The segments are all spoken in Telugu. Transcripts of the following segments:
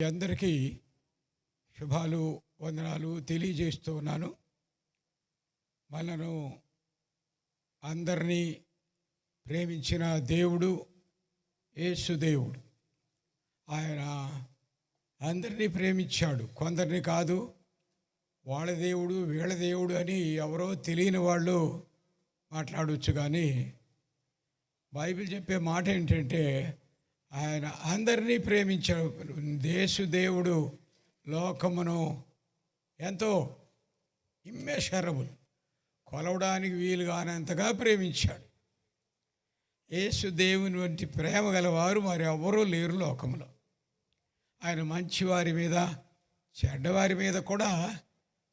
అందరికీ శుభాలు వందనాలు తెలియజేస్తూ ఉన్నాను. మనను అందరినీ ప్రేమించిన దేవుడు యేసు దేవుడు. ఆయన అందరినీ ప్రేమించాడు, కొందరిని కాదు. వాళ్ళ దేవుడు వీళ్ళ దేవుడు అని ఎవరో తెలియని వాళ్ళు మాట్లాడవచ్చు, కానీ బైబిల్ చెప్పే మాట ఏంటంటే ఆయన అందరినీ ప్రేమించాడు. యేసు దేవుడు లోకమును ఎంతో ఇమ్మెషరబుల్, కొలవడానికి వీలు కానంతగా ప్రేమించాడు. యేసు దేవుని వంటి ప్రేమ గలవారు మరి ఎవరూ లేరు లోకంలో. ఆయన మంచివారి మీద చెడ్డవారి మీద కూడా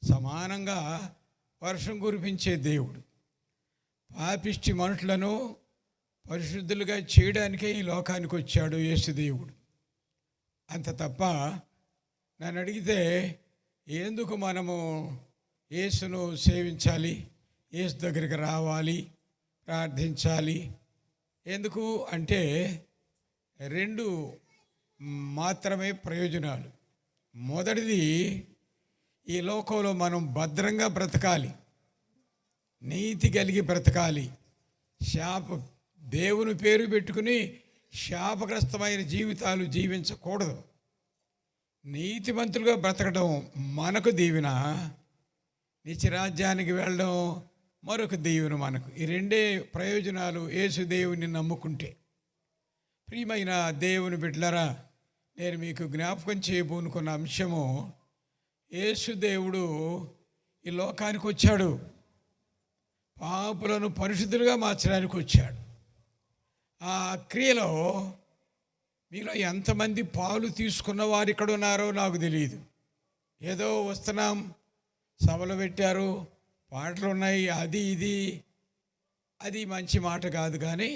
సమానంగా వర్షం కురిపించే దేవుడు. పాపిష్టి మనుషులను పరిశుద్ధులుగా చేయడానికే ఈ లోకానికి వచ్చాడు యేసు దేవుడు. అంత తప్ప నన్ను అడిగితే ఎందుకు మనము యేసును సేవించాలి, యేసు దగ్గరికి రావాలి, ప్రార్థించాలి? ఎందుకు అంటే రెండు మాత్రమే ప్రయోజనాలు. మొదటిది, ఈ లోకంలో మనం భద్రంగా బ్రతకాలి, నీతి కలిగి బ్రతకాలి. దేవుని పేరు పెట్టుకుని శాపగ్రస్తమైన జీవితాలు జీవించకూడదు. నీతిమంతులుగా బ్రతకడం మనకు దీవెన, నిత్యరాజ్యానికి వెళ్ళడం మరొక దీవెన మనకు. ఈ రెండే ప్రయోజనాలు యేసు దేవుని నమ్ముకుంటే. ప్రియమైన దేవుని బిడ్డలారా, నేను మీకు జ్ఞాపకం చేయబోనుకున్న అంశము, యేసు దేవుడు ఈ లోకానికి వచ్చాడు, పాపులను పరిశుద్ధులుగా మార్చడానికి వచ్చాడు. ఆ క్రియలో మీలో ఎంతమంది పాలు తీసుకున్న వారు ఇక్కడ ఉన్నారో నాకు తెలియదు. ఏదో వస్తున్నాం, సభలు పెట్టారు, పాటలు ఉన్నాయి, అది ఇది, అది మంచి మాట కాదు. కానీ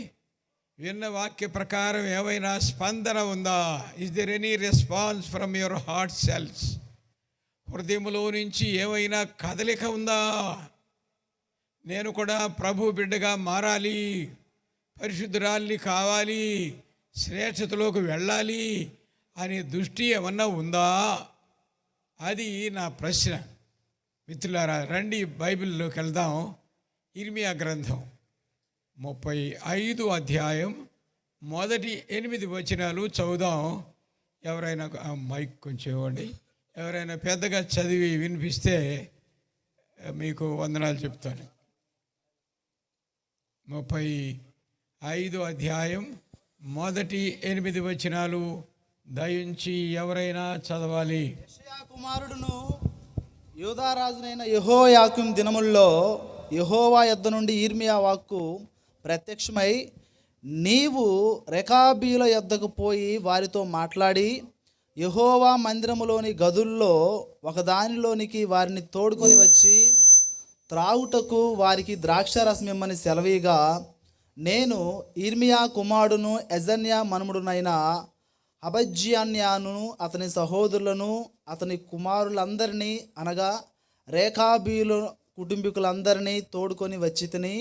విన్న వాక్య ప్రకారం ఏవైనా స్పందన ఉందా? Is there any response from your heart cells? హృదయంలో నుంచి ఏవైనా కదలిక ఉందా? నేను కూడా ప్రభు బిడ్డగా మారాలి, పరిశుద్ధురాల్ని కావాలి, శ్రేష్ఠతలోకి వెళ్ళాలి అనే దృష్టి ఏమన్నా ఉందా? అది నా ప్రశ్న. మిత్రులారా, రండి బైబిల్లోకి వెళ్దాం. ఇర్మియా గ్రంథం 35 అధ్యాయం మొదటి 8 వచనాలు చదువుదాం. ఎవరైనా మైక్ కొంచెం ఇవ్వండి. ఎవరైనా పెద్దగా చదివి వినిపిస్తే మీకు వందనాలు చెప్తాను. 35 అధ్యాయం మొదటి 8 వచనాలు దయించి ఎవరైనా చదవాలి. యెషయా కుమారుడును యూదారాజునైన యెహోయాకీము దినముల్లో యెహోవా యొద్ద నుండి ఇర్మియా వాక్కు ప్రత్యక్షమై, నీవు రెకాబీల యొద్దకు పోయి వారితో మాట్లాడి, యెహోవా మందిరములోని గదుల్లో ఒకదానిలోనికి వారిని తోడుకొని వచ్చి త్రాగుటకు వారికి ద్రాక్షారసం ఇమ్మని సెలవీగా, నేను ఇర్మియా కుమారుడును యెజన్యా మనుమడునైన అబజ్యాన్యాను అతని సహోదరులను అతని కుమారులందరినీ అనగా రేఖాబీలు కుటుంబీకులందరినీ తోడుకొని వచ్చి తిని,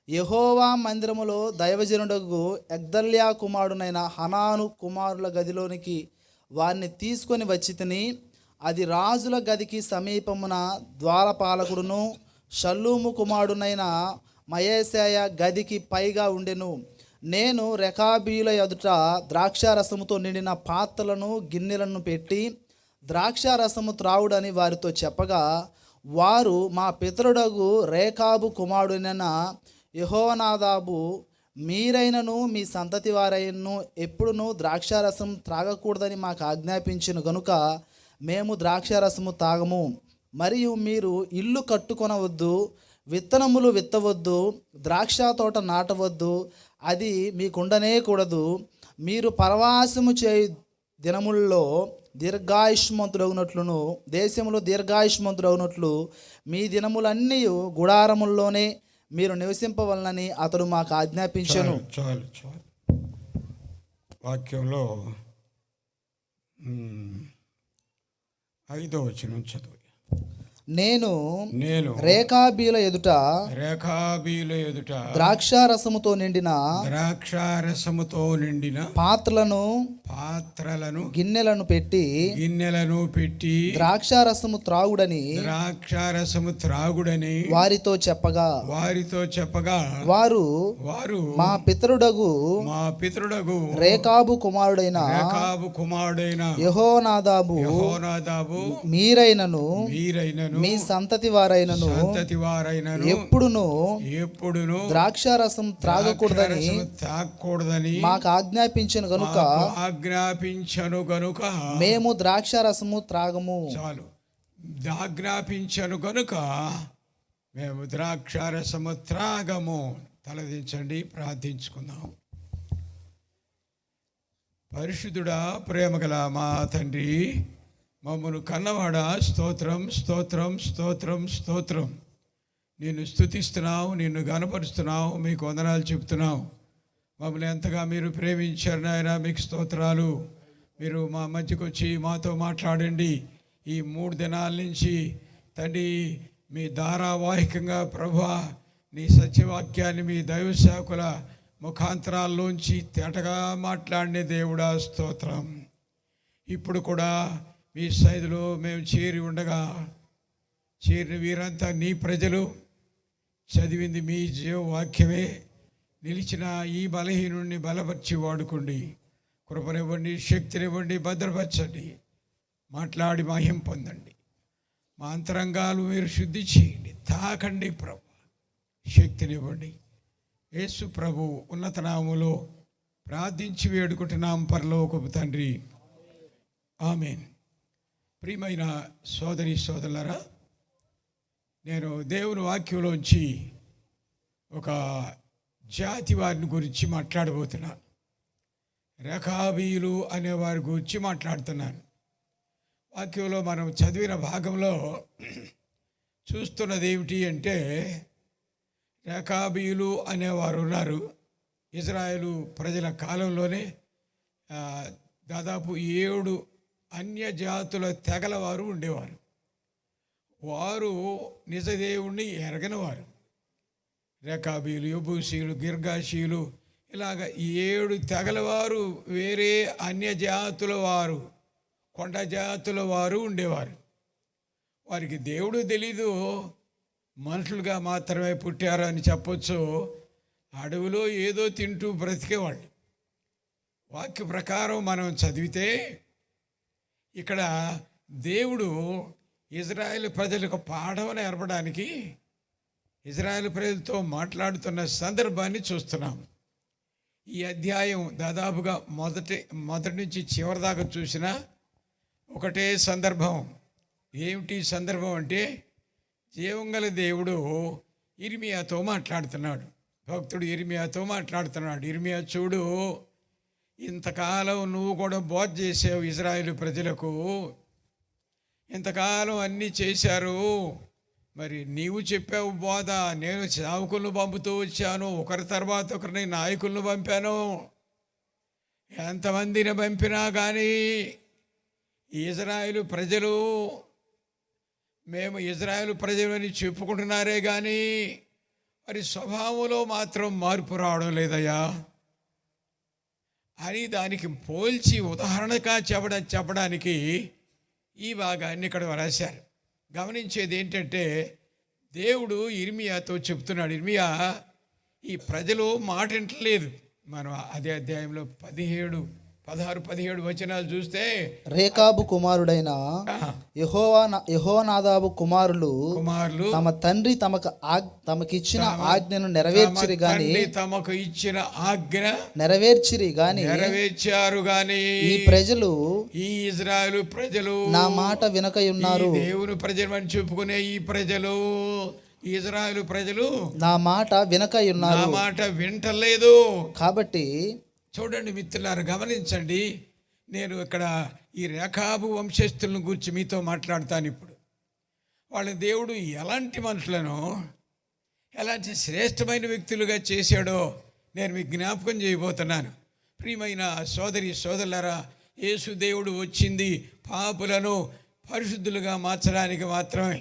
యెహోవా మందిరములో దైవజనుడగు ఎగ్దల్యా కుమారుడైన హనాను కుమారుల గదిలోనికి వారిని తీసుకొని వచ్చి తిని, అది రాజుల గదికి సమీపమున ద్వారపాలకుడును షల్లూము కుమారుడైన మయేశాయ గదికి పైగా ఉండెను. నేను రెకాబీల ఎదుట ద్రాక్షారసముతో నిండిన పాత్రలను గిన్నెలను పెట్టి ద్రాక్షారసము త్రావుడని వారితో చెప్పగా, వారు, మా పితరుడగు రేకాబు కుమారుడైన యెహోనాదాబు, మీరైనను మీ సంతతి వారైనను ఎప్పుడునూ ద్రాక్షారసం త్రాగకూడదని మాకు ఆజ్ఞాపించిన గనుక మేము ద్రాక్షారసము తాగము. మరియు మీరు ఇల్లు కట్టుకొనవద్దు, విత్తనములు విత్తవద్దు, ద్రాక్ష తోట నాటవద్దు, అది మీకుండనే కూడదు. మీరు పరవాసము చేయు దినముల్లో దీర్ఘాయుష్మంతులగునట్లును దేశంలో దీర్ఘాయుష్మంతులగునట్లు మీ దినములన్నీ గుడారముల్లోనే మీరు నివసింపవలనని అతడు మాకు ఆజ్ఞాపించెను. చాలు వాక్యంలో 5వ వచనం చదువు. నేను నేను రేకాబీల ఎదుట రేఖాబీల ఎదుట ద్రాక్షారసముతో నిండిన ద్రాక్షారసముతో నిండిన పాత్రలను గిన్నెలను పెట్టి ద్రాక్షారసము త్రాగుడని వారితో చెప్పగా వారు మా పితరుడగు రేకాబు కుమారుడైన యెహోనాదాబు మీరైనను మీ సంతతి వారైనను ఎప్పుడును ద్రాక్షారసం త్రాగకూడదని మాకు ఆజ్ఞాపించను గనుక మేము ద్రాక్షారసము త్రాగము. చాలు, ఆజ్ఞాపించను గనుక మేము ద్రాక్షారసము త్రాగము. తలదించండి, ప్రార్థించుకుందాం. పరిశుద్ధుడా, ప్రేమగల మా తండ్రి, మమ్మను కన్నవాడ, స్తోత్రం స్తోత్రం స్తోత్రం స్తోత్రం. నిన్ను స్తుతిస్తున్నావు, నిన్ను గనపరుస్తున్నావు, మీకు వందనాలు చెప్తున్నావు. మమ్మల్ని ఎంతగా మీరు ప్రేమించారు నాయన, మీకు స్తోత్రాలు. మీరు మా మధ్యకు వచ్చి మాతో మాట్లాడండి. ఈ 3 దినాల నుంచి తండ్రి మీ ధారావాహికంగా ప్రభువా నీ సత్యవాక్యాన్ని మీ దైవ సేవకుల ముఖాంతరాల్లోంచి తేటగా మాట్లాడిన దేవుడా స్తోత్రం. ఇప్పుడు కూడా మీ సైదులో మేము చేరిన వీరంతా నీ ప్రజలు, చదివింది మీ జీవవాక్యమే. నిలిచిన ఈ బలహీనుడిని బలపరిచి వాడుకోండి. కృపనివ్వండి, శక్తినివ్వండి, భద్రపరచండి. మాట్లాడి మహిమ పొందండి. మా అంతరంగాలు మీరు శుద్ధి చేయండి, తాకండి ప్రభు, శక్తినివ్వండి. యేసు ప్రభు ఉన్నత నామములో ప్రార్థించి వేడుకుంటున్నాం పరలోకపు తండ్రి, ఆమేన్. ప్రియమైన సోదరి సోదరులారా, నేను దేవుని వాక్యంలోంచి ఒక జాతి వారిని గురించి మాట్లాడబోతున్నాను. రేఖాబీలు అనే వారి గురించి మాట్లాడుతున్నాను. వాక్యంలో మనం చదివిన భాగంలో చూస్తున్నది ఏమిటి అంటే, రేఖాబీలు అనేవారు ఉన్నారు. ఇజ్రాయేలు ప్రజల కాలంలోనే దాదాపు 7 అన్యజాతుల తెగల వారు ఉండేవారు. వారు నిజదేవుణ్ణి ఎరగనివారు. రేఖాబీలు, యెబూసీలు, గిర్గాషీలు, ఇలాగ 7 తెగల వారు, వేరే అన్యజాతుల వారు, కొండ జాతుల వారు ఉండేవారు. వారికి దేవుడు తెలీదు, మనుషులుగా మాత్రమే పుట్టారు అని చెప్పొచ్చు. అడవిలో ఏదో తింటూ బ్రతికేవాళ్ళు. వాక్య ప్రకారం మనం చదివితే ఇక్కడ దేవుడు ఇజ్రాయేల్ ప్రజలకు పాఠం నేర్పడానికి ఇజ్రాయేల్ ప్రజలతో మాట్లాడుతున్న సందర్భాన్ని చూస్తున్నాం. ఈ అధ్యాయం దాదాపుగా మొదటి నుంచి చివరి దాకా చూసిన ఒకటే సందర్భం. ఏమిటి సందర్భం అంటే, జీవంగల దేవుడు ఇర్మియాతో మాట్లాడుతున్నాడు. భక్తుడు ఇర్మియాతో మాట్లాడుతున్నాడు. ఇర్మియా, చూడు, ఇంతకాలం నువ్వు కూడా బోధ చేసావు ఇజ్రాయేలు ప్రజలకు, ఇంతకాలం అన్నీ చేశారు. మరి నీవు చెప్పావు బోధ, నేను సేవకులను పంపుతూ వచ్చాను, ఒకరి తర్వాత ఒకరిని నాయకులను పంపాను. ఎంతమందిని పంపినా కానీ ఇజ్రాయేలు ప్రజలు మేము ఇజ్రాయేలు ప్రజలని చెప్పుకుంటున్నారే కానీ మరి స్వభావంలో మాత్రం మార్పు రావడం లేదయ్యా అని దానికి పోల్చి ఉదాహరణగా చెప్పడానికి ఈ భాగాన్ని ఇక్కడ రాశారు. గమనించేది ఏంటంటే, దేవుడు ఇర్మియాతో చెప్తున్నాడు, ఇర్మియా, ఈ ప్రజలు మాట వింటలేదు. మనం అదే అధ్యాయంలో 16-17 వచనాలు చూస్తే, రేకాబు కుమారుడైన యెహోనాదాబు కుమారులు తమ తండ్రి తమకిచ్చిన ఆజ్ఞను నెరవేర్చిరి గాని నెరవేర్చారు గాని ఈ ప్రజలు, ఈ ఇజ్రాయేలు ప్రజలు నా మాట వినకయున్నారు. దేవుని ప్రజలు అని చెప్పుకునే ఈ ప్రజలు, ఇజ్రాయేలు ప్రజలు నా మాట వినకయున్నారు, నా మాట వింటలేదు. కాబట్టి చూడండి మిత్రులారా, గమనించండి. నేను ఇక్కడ ఈ రేఖాబు వంశస్థులను గురించి మీతో మాట్లాడతాను. ఇప్పుడు వాళ్ళ దేవుడు ఎలాంటి మనుషులను, ఎలాంటి శ్రేష్టమైన వ్యక్తులుగా చేశాడో నేను మీకు జ్ఞాపకం చేయబోతున్నాను. ప్రియమైన సోదరి సోదరులారా, యేసు దేవుడు వచ్చింది పాపులను పరిశుద్ధులుగా మార్చడానికి మాత్రమే.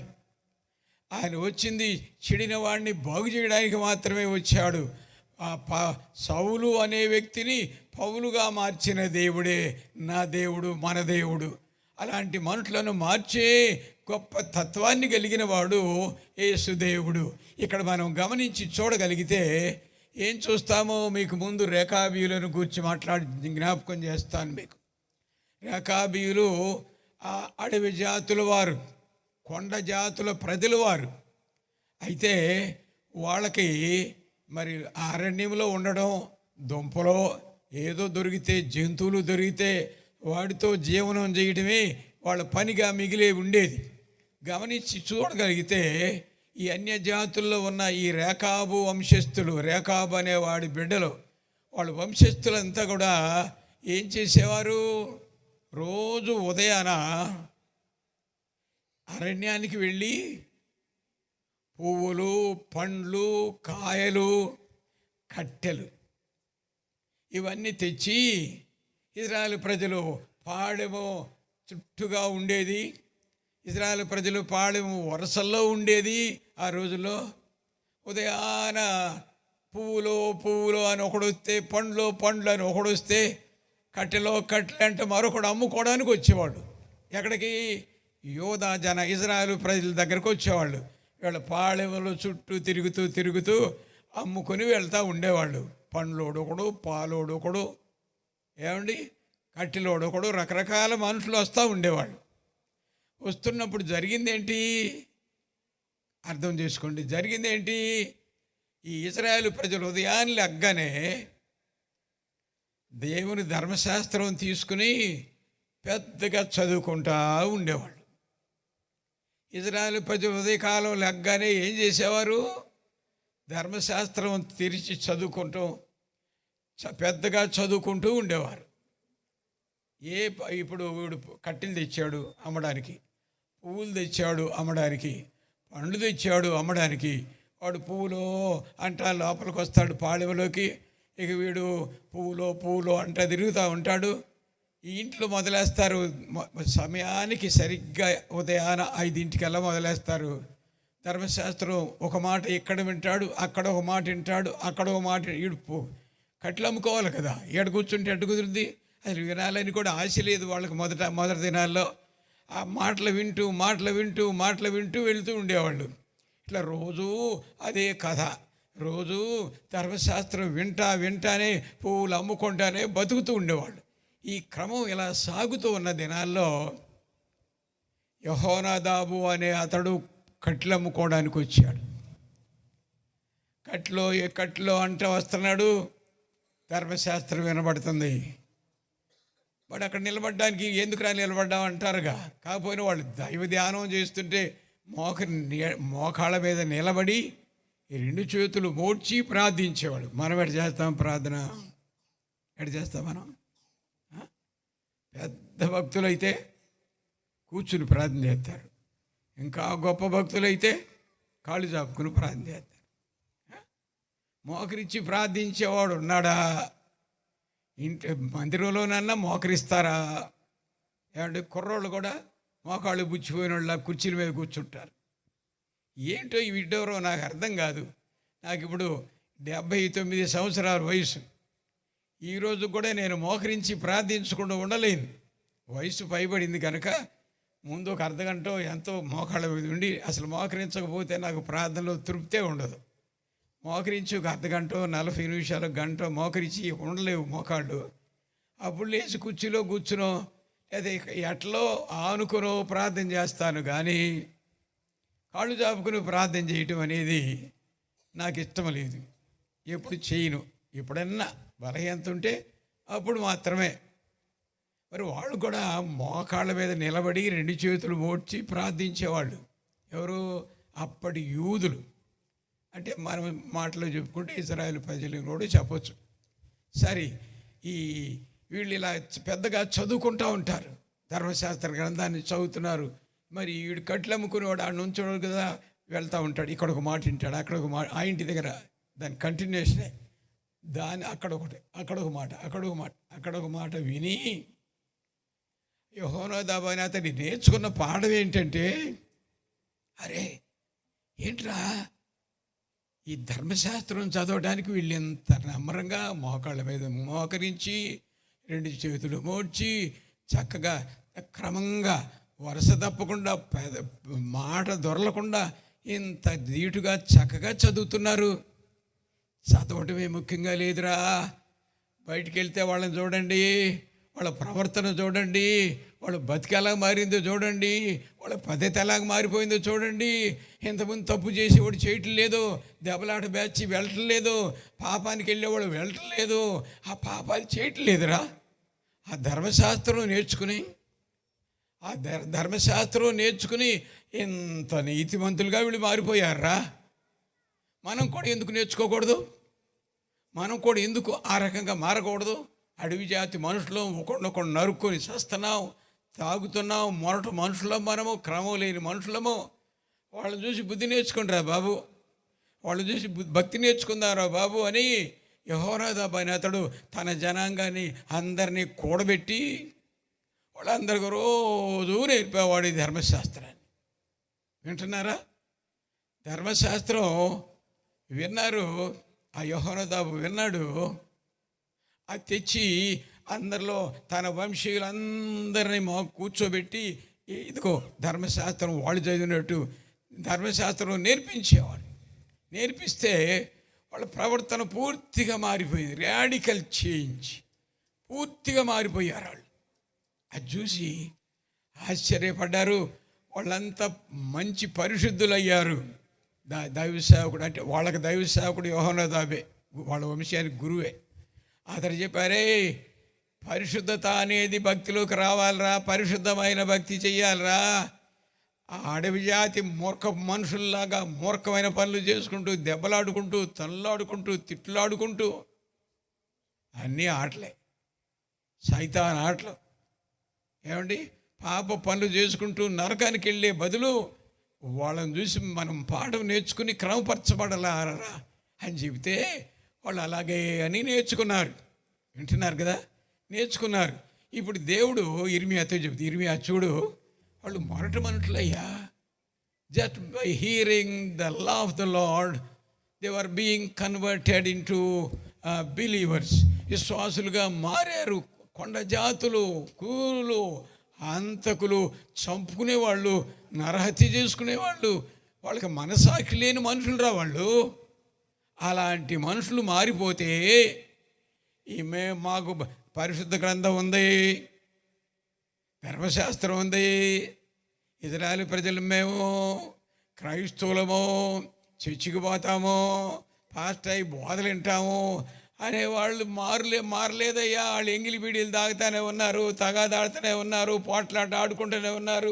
ఆయన వచ్చింది చెడిన వాడిని బాగు చేయడానికి మాత్రమే వచ్చాడు. సౌలు అనే వ్యక్తిని పౌలుగా మార్చిన దేవుడే నా దేవుడు, మన దేవుడు. అలాంటి మనుషులను మార్చే గొప్ప తత్వాన్ని కలిగిన వాడు యేసుదేవుడు. ఇక్కడ మనం గమనించి చూడగలిగితే ఏం చూస్తామో మీకు ముందు రేఖాబీయులను గురించి జ్ఞాపకం చేస్తాను మీకు. రేఖాబీయులు ఆ అడవి జాతుల వారు, కొండ జాతుల ప్రజలు వారు. అయితే వాళ్ళకి మరి అరణ్యంలో ఉండడం, దుంపలో ఏదో దొరికితే, జంతువులు దొరికితే వాటితో జీవనం చేయడమే వాళ్ళ పనిగా మిగిలే ఉండేది. గమనించి చూడగలిగితే ఈ అన్య జాతుల్లో ఉన్న ఈ రేఖాబు వంశస్థులు, రేఖాబు అనే వాడి బిడ్డలు, వాళ్ళ వంశస్థులంతా కూడా ఏం చేసేవారు? రోజు ఉదయాన అరణ్యానికి వెళ్ళి పువ్వులు, పండ్లు, కాయలు, కట్టెలు ఇవన్నీ తెచ్చి ఇజ్రాయేల్ ప్రజలు పాళెము చుట్టుగా ఉండేది. ఇజ్రాయేల్ ప్రజలు పాళెము వరుసల్లో ఉండేది. ఆ రోజుల్లో ఉదయాన పువ్వులు అని ఒకడు వస్తే, పండ్లు అని ఒకడు వస్తే, కట్టెలు అంటే మరొకడు అమ్ముకోవడానికి వచ్చేవాడు. ఎక్కడికి? యోధా జన ఇజ్రాయేల్ ప్రజల దగ్గరకు వచ్చేవాళ్ళు. వీళ్ళ పాళెములు చుట్టూ తిరుగుతూ అమ్ముకొని వెళ్తూ ఉండేవాళ్ళు. పండ్లోడొకడు, పాలోడొకడు, ఏమండి కట్టెలోడొకడు, రకరకాల మనుషులు వస్తూ ఉండేవాళ్ళు. వస్తున్నప్పుడు జరిగిందేంటి అర్థం చేసుకోండి. జరిగిందేంటి? ఈ ఇజ్రాయేలు ప్రజలు ఉదయాన్నే లెగ్గానే దేవుని ధర్మశాస్త్రం తీసుకుని పెద్దగా చదువుకుంటూ ఉండేవాళ్ళు. ఇజ్రాయేలు ప్రజలు ఉదయకాలం లెగ్గానే ఏం చేసేవారు? ధర్మశాస్త్రం తెరిచి చదువుకుంటూ పెద్దగా చదువుకుంటూ ఉండేవారు. ఇప్పుడు వీడు కట్టెలు తెచ్చాడు అమ్మడానికి, పువ్వులు తెచ్చాడు అమ్మడానికి, పండ్లు తెచ్చాడు అమ్మడానికి. వాడు పువ్వులు అంటా లోపలికి వస్తాడు పాళెంలోకి. ఇక వీడు పువ్వులు అంటా తిరుగుతూ ఉంటాడు. ఈ ఇంట్లో మొదలేస్తారు సమయానికి, సరిగ్గా ఉదయాన 5 మొదలేస్తారు. ధర్మశాస్త్రం ఒక మాట ఇక్కడ వింటాడు, అక్కడ ఒక మాట వింటాడు, అక్కడ ఒక మాట. ఈడుపు కట్లు అమ్ముకోవాలి కదా, ఎడ కూర్చుంటే ఎట్టు కుదురుద్ది? అసలు వినాలని కూడా ఆశ లేదు వాళ్ళకి. మొదటి దినాల్లో ఆ మాటలు వింటూ వెళుతూ ఉండేవాళ్ళు. ఇట్లా రోజు అదే కథ. రోజు ధర్మశాస్త్రం వింటానే పువ్వులు అమ్ముకుంటానే బతుకుతూ ఉండేవాళ్ళు. ఈ క్రమం ఇలా సాగుతూ ఉన్న దినాల్లో యెహోనాదాబు అనే అతడు కట్లు అమ్ముకోవడానికి వచ్చాడు. కట్లో అంటే వస్తున్నాడు, ధర్మశాస్త్రం వినబడుతుంది. వాడు అక్కడ నిలబడడానికి ఎందుకురా నిలబడ్డావు అంటారుగా. కాకపోయినా వాళ్ళు దైవ ధ్యానం చేస్తుంటే మోకాళ్ళ మీద నిలబడి 2 చేతులు మోడ్చి ప్రార్థించేవాడు. మనం ఎటు చేస్తాం ప్రార్థన? ఎటు చేస్తాం మనం? పెద్ద భక్తులైతే కూర్చుని ప్రార్థన చేస్తారు. ఇంకా గొప్ప భక్తులైతే కాళ్ళు చాపుకుని ప్రార్థన చేస్తారు. మోకరించి ప్రార్థించేవాడు ఉన్నాడా? ఇంటి మందిరంలోనన్నా మోకరిస్తారా? ఏమంటే కుర్రోళ్ళు కూడా మోకాళ్ళు బుచ్చిపోయిన వాళ్ళ కుర్చీల మీద కూర్చుంటారు. ఏంటో ఈ విడ్డవరో నాకు అర్థం కాదు. నాకు ఇప్పుడు 79 సంవత్సరాల వయసు. ఈరోజు కూడా నేను మోకరించి ప్రార్థించకుండా ఉండలేను. వయసు పైబడింది కనుక ముందు ఒక అర్ధగంట ఎంతో మోకాళ్ళ మీద ఉండి, అసలు మోకరించకపోతే నాకు ప్రార్థనలో తృప్తే ఉండదు. మోకరించి ఒక అర్ధగంట, 40 నిమిషాలు, గంట మోకరించి ఉండలేవు మోకాళ్ళు. అప్పుడు లేచి కుర్చీలో కూర్చునో లేదా ఎట్లో ఆనుకునో ప్రార్థన చేస్తాను. కానీ కాళ్ళు చాపుకుని ప్రార్థన చేయటం అనేది నాకు ఇష్టం లేదు. ఎప్పుడు చేయను. ఎప్పుడన్నా బలహీనత ఉంటే అప్పుడు మాత్రమే. మరి వాళ్ళు కూడా మోకాళ్ళ మీద నిలబడి 2 చేతులు మోడ్చి ప్రార్థించేవాళ్ళు. ఎవరు? అప్పటి యూదులు. అంటే మనం మాటలో చెప్పుకుంటే ఇజ్రాయేల్ ప్రజలు కూడా చెప్పొచ్చు. సరే, వీళ్ళు ఇలా పెద్దగా చదువుకుంటూ ఉంటారు, ధర్మశాస్త్ర గ్రంథాన్ని చదువుతున్నారు. మరి వీడు కట్లు అమ్ముకునేవాడు ఆడ నుంచోడు కదా, వెళ్తూ ఉంటాడు. ఇక్కడ ఒక మాట వింటాడు, అక్కడ ఒక మాట, ఆ ఇంటి దగ్గర దాని కంటిన్యూషనే. అక్కడ ఒక మాట విని యెహోనాదాబు అనే అతన్ని నేర్చుకున్న పాఠం ఏంటంటే, అరే ఏంట్రా ఈ ధర్మశాస్త్రం చదవడానికి వీళ్ళు ఎంత నమ్రంగా మోకాళ్ళ మీద మోకరించి 2 చేతులు మోడ్చి చక్కగా క్రమంగా వరుస తప్పకుండా మాట దొరలకుండా ఇంత ధీటుగా చక్కగా చదువుతున్నారు. చదవటమే ముఖ్యంగా లేదురా, బయటికి వెళ్తే వాళ్ళని చూడండి, వాళ్ళ ప్రవర్తన చూడండి, వాళ్ళ బతికి ఎలాగ మారిందో చూడండి, వాళ్ళ పద్ధతి ఎలాగ మారిపోయిందో చూడండి. ఇంతకుముందు తప్పు చేసేవాడు చేయటం లేదు, దెబ్బలాట బ్యాచ్ వెళ్ళటం లేదు, పాపానికి వెళ్ళేవాడు వెళ్ళటం లేదు, ఆ పాపాలు చేయటం లేదురా. ఆ ధర్మశాస్త్రం నేర్చుకుని ఇంత నీతిమంతులుగా వీళ్ళు మారిపోయారా. మనం కూడా ఎందుకు నేర్చుకోకూడదు? మనం కూడా ఎందుకు ఆ రకంగా మారకూడదు? అడవి జాతి మనుషులు ఒకరినొకరు నరుక్కొని చేస్తున్నాం, తాగుతున్నాం, మొరటు మనుషులం, మనము క్రమం లేని మనుషులము. వాళ్ళని చూసి బుద్ధి నేర్చుకుంటారా బాబు, వాళ్ళని చూసి భక్తి నేర్చుకుందారా బాబు అని యెహోయాదా అనే అతడు తన జనాంగాన్ని అందరినీ కూడబెట్టి వాళ్ళందరికీ రోజు నేర్పేవాడు ఈ ధర్మశాస్త్రాన్ని. వింటున్నారా? ధర్మశాస్త్రం విన్నారు, ఆ యెహోయాదా విన్నాడు. అది తెచ్చి అందరిలో తన వంశీయులందరినీ కూర్చోబెట్టి ఇదిగో ధర్మశాస్త్రం వాళ్ళు చదివినట్టు ధర్మశాస్త్రం నేర్పించేవాడు. నేర్పిస్తే వాళ్ళ ప్రవర్తన పూర్తిగా మారిపోయింది. రాడికల్ చేంజ్, పూర్తిగా మారిపోయారు వాళ్ళు. అది చూసి ఆశ్చర్యపడ్డారు. వాళ్ళంతా మంచి పరిశుద్ధులయ్యారు. దైవ సేవకుడు అంటే వాళ్ళకి దైవ సేవకుడు యెహోయాదాబే, వాళ్ళ వంశానికి గురువే. అతను చెప్పారే, పరిశుద్ధత అనేది భక్తిలోకి రావాలరా, పరిశుద్ధమైన భక్తి చెయ్యాలరా. ఆ అడవి జాతి మూర్ఖ మనుషుల్లాగా మూర్ఖమైన పనులు చేసుకుంటూ, దెబ్బలాడుకుంటూ, తల్లాడుకుంటూ, తిట్లాడుకుంటూ, అన్నీ ఆటలే, సైతాన్ ఆటలు. ఏమండి, పాప పనులు చేసుకుంటూ నరకానికి వెళ్ళే బదులు వాళ్ళని చూసి మనం పాఠం నేర్చుకుని క్రమపరచబడాలరా అని చెబితే వాళ్ళు అలాగే అని నేర్చుకున్నారు. వింటున్నారు కదా, నేర్చుకున్నారు. ఇప్పుడు దేవుడు ఇర్మియాతో చెబుతుంది, ఇర్మియా చూడు, వాళ్ళు మొరటి మనుషులయ్యా. Just by hearing the law of the Lord they are being converted into believers. విశ్వాసులుగా మారారు. కొండ జాతులు, కూరులు, హంతకులు, చంపుకునేవాళ్ళు, నరహత్య చేసుకునేవాళ్ళు, వాళ్ళకి మనసాక్షి లేని మనుషులు రా వాళ్ళు. అలాంటి మనుషులు మారిపోతే మాకు పరిశుద్ధ గ్రంథం ఉంది, ధర్మశాస్త్రం ఉంది, ఇజ్రాయేలు ప్రజలు మేము క్రైస్తవులము, చర్చికి పోతాము, పాస్టర్ అయి బోధలు వింటాము అనేవాళ్ళు మారలేదయ్యా. వాళ్ళు ఎంగిలి బీడీలు తాగుతూనే ఉన్నారు, తగాదాడుతూనే ఉన్నారు, పోట్లాట ఆడుకుంటూనే ఉన్నారు,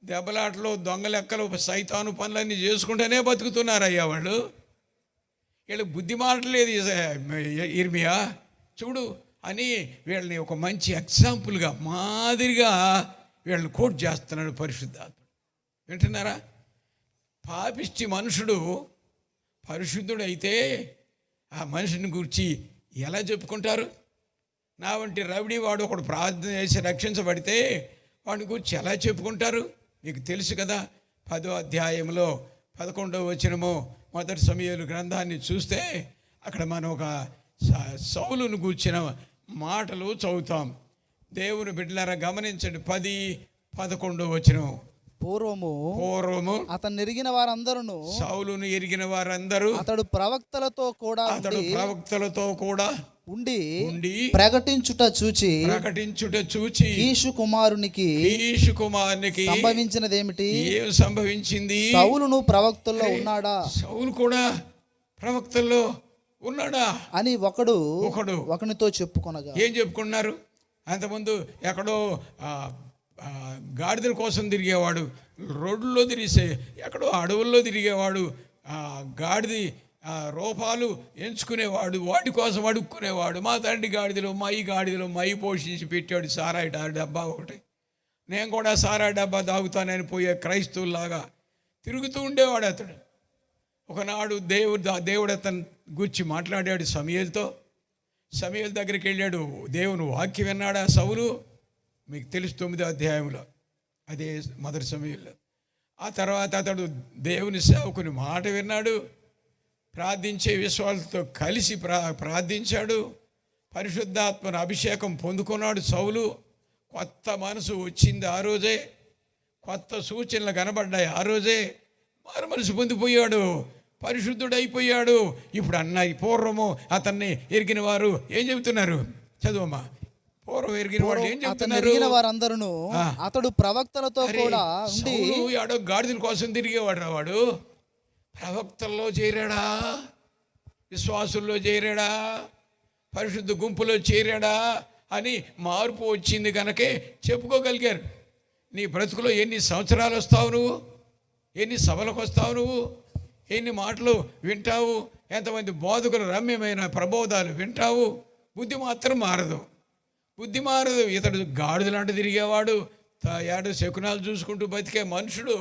దెబ్బలాటలు, దొంగ లెక్కలు, సైతాను పనులన్నీ చేసుకుంటూనే బతుకుతున్నారయ్యా వాళ్ళు. వీళ్ళకి బుద్ధి మారట్లేదు ఇర్మియా చూడు అని వీళ్ళని ఒక మంచి ఎగ్జాంపుల్గా, మాదిరిగా వీళ్ళని కోట్ చేస్తున్నాడు పరిశుద్ధాత్ముడు. వింటున్నారా? పాపిష్టి మనుషుడు పరిశుద్ధుడు అయితే ఆ మనిషిని గురించి ఎలా చెప్పుకుంటారు? నా వంటి రవిడి వాడు ఒకడు ప్రార్థన చేసి రక్షించబడితే వాడిని గురించి ఎలా చెప్పుకుంటారు? మీకు తెలుసు కదా, 10వ అధ్యాయంలో 11వ వచనము మొదటి సమూయేలు గ్రంథాన్ని చూస్తే అక్కడ మనం ఒక సౌలును గూర్చిన మాటలు చదువుతాం. దేవుని బిడ్డలారా గమనించండి, 10-11 వచనం. పూర్వము అతను ఎరిగిన వారందరూ, సౌలును ఎరిగిన వారందరూ అతడు ప్రవక్తలతో కూడా ఉండి ప్రకటించుట చూచి కీషు కుమారునికి సంభవించినదేమిటి? ఏం సంభవించింది? సౌలును ప్రవక్తల్లో ఉన్నాడా? సౌలు కూడా ప్రవక్తల్లో ఉన్నాడా అని ఒకనితో చెప్పుకొనగా. ఏం చెప్పుకున్నారు? అంతకుముందు ఎక్కడో గాడిదల కోసం తిరిగేవాడు, రోడ్లలో ఎక్కడో అడవుల్లో తిరిగేవాడు, గాడిది రూపాలు ఎంచుకునేవాడు, వాటి కోసం అడుక్కునేవాడు. మా తండ్రి గాడిదలో మై పోషించి పెట్టాడు సారాయి డబ్బా ఒకటి, నేను కూడా సారాయి డబ్బా తాగుతానని పోయే క్రైస్తవులాగా తిరుగుతూ ఉండేవాడు అతడు. ఒకనాడు దేవుడు అతను గురించి మాట్లాడాడు సమూయేలుతో. సమూయేలు దగ్గరికి వెళ్ళాడు, దేవుని వాక్యం విన్నాడు ఆ సౌలు. మీకు తెలుసు 9వ అధ్యాయంలో, అదే మొదటి సమూయేలులో. ఆ తర్వాత అతడు దేవుని సేవకుని మాట విన్నాడు, ప్రార్థించే విశ్వాసులతో కలిసి ప్రార్థించాడు, పరిశుద్ధాత్మను అభిషేకం పొందుకున్నాడు సౌలు. కొత్త మనసు వచ్చింది ఆ రోజే, కొత్త సూచనలు కనబడ్డాయి ఆ రోజే, మారు మనసు పొందిపోయాడు, పరిశుద్ధుడైపోయాడు. ఇప్పుడు అన్నయ్య పూర్వము అతన్ని ఎరిగిన వారు ఏం చెబుతున్నారు? చదువమ్మా. పూర్వం ఎరిగిన వాళ్ళు ఏం చెబుతున్నారు? వారందరూ అతడు ప్రవక్తలతో కూడా ఉండి ఆడో గాడిదల కోసం తిరిగేవాడు రా వాడు. ప్రవక్తల్లో చేరాడా? విశ్వాసుల్లో చేరాడా? పరిశుద్ధ గుంపులో చేరాడా అని మార్పు వచ్చింది కనుకే చెప్పుకోగలిగారు. నీ బ్రతుకులో ఎన్ని సంవత్సరాలు వస్తావు నువ్వు, ఎన్ని సభలకు వస్తావు నువ్వు, ఎన్ని మాటలు వింటావు, ఎంతమంది బోధకులు రమ్యమైన ప్రబోధాలు వింటావు, బుద్ధి మాత్రం మారదు. బుద్ధి మారదు. ఇతడు గాడిద లాంటి తిరిగేవాడు, ఏడు శకునాలు చూసుకుంటూ బతికే మనుషుడు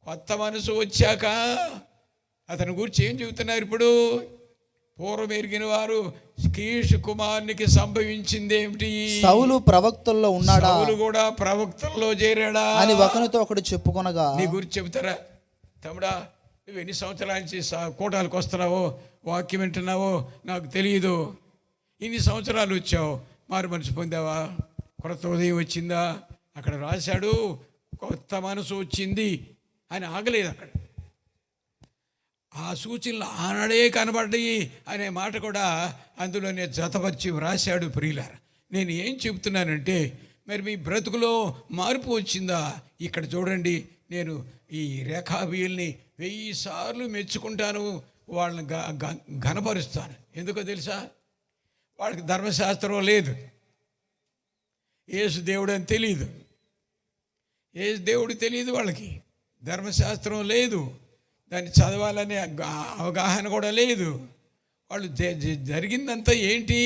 కొత్త మనసు వచ్చాక అతని గురించి ఏం చెబుతున్నారు ఇప్పుడు? పూర్వం ఎరిగిన వారు కీషు కుమారునికి సంభవించింది ఏమిటి? సౌలు ప్రవక్తల్లో ఉన్నాడా? సౌలు కూడా ప్రవక్తల్లో చేరాడా అని ఒకనితో ఒకడు చెప్పుకొనగా. నీ గురించి చెబుతారా? తమ్ముడా, నువ్వు ఎన్ని సంవత్సరాల నుంచి కూటాలకు వస్తున్నావో, వాక్యం వింటున్నావో నాకు తెలియదు. ఇన్ని సంవత్సరాలు వచ్చావు, మారు మనసు పొందావా? కొత్త ఉదయం వచ్చిందా? అక్కడ రాశాడు కొత్త మనసు వచ్చింది అని ఆగలేదు. అక్కడ ఆ సూచనలు ఆనాడే కనబడ్డాయి అనే మాట కూడా అందులోనే జతపరిచి వ్రాశాడు. ప్రియులారా, నేను ఏం చెబుతున్నానంటే, మరి మీ బ్రతుకులో మార్పు వచ్చిందా? ఇక్కడ చూడండి, నేను ఈ రేఖాబీల్ని 1000 సార్లు మెచ్చుకుంటాను, వాళ్ళని ఘనపరుస్తాను. ఎందుకో తెలుసా? వాళ్ళకి ధర్మశాస్త్రం లేదు, యేసు దేవుడు అని తెలియదు, యేసు దేవుడు తెలియదు వాళ్ళకి, ధర్మశాస్త్రం లేదు, దాన్ని చదవాలనే అవగాహన కూడా లేదు. వాళ్ళు జరిగిందంతా ఏంటి?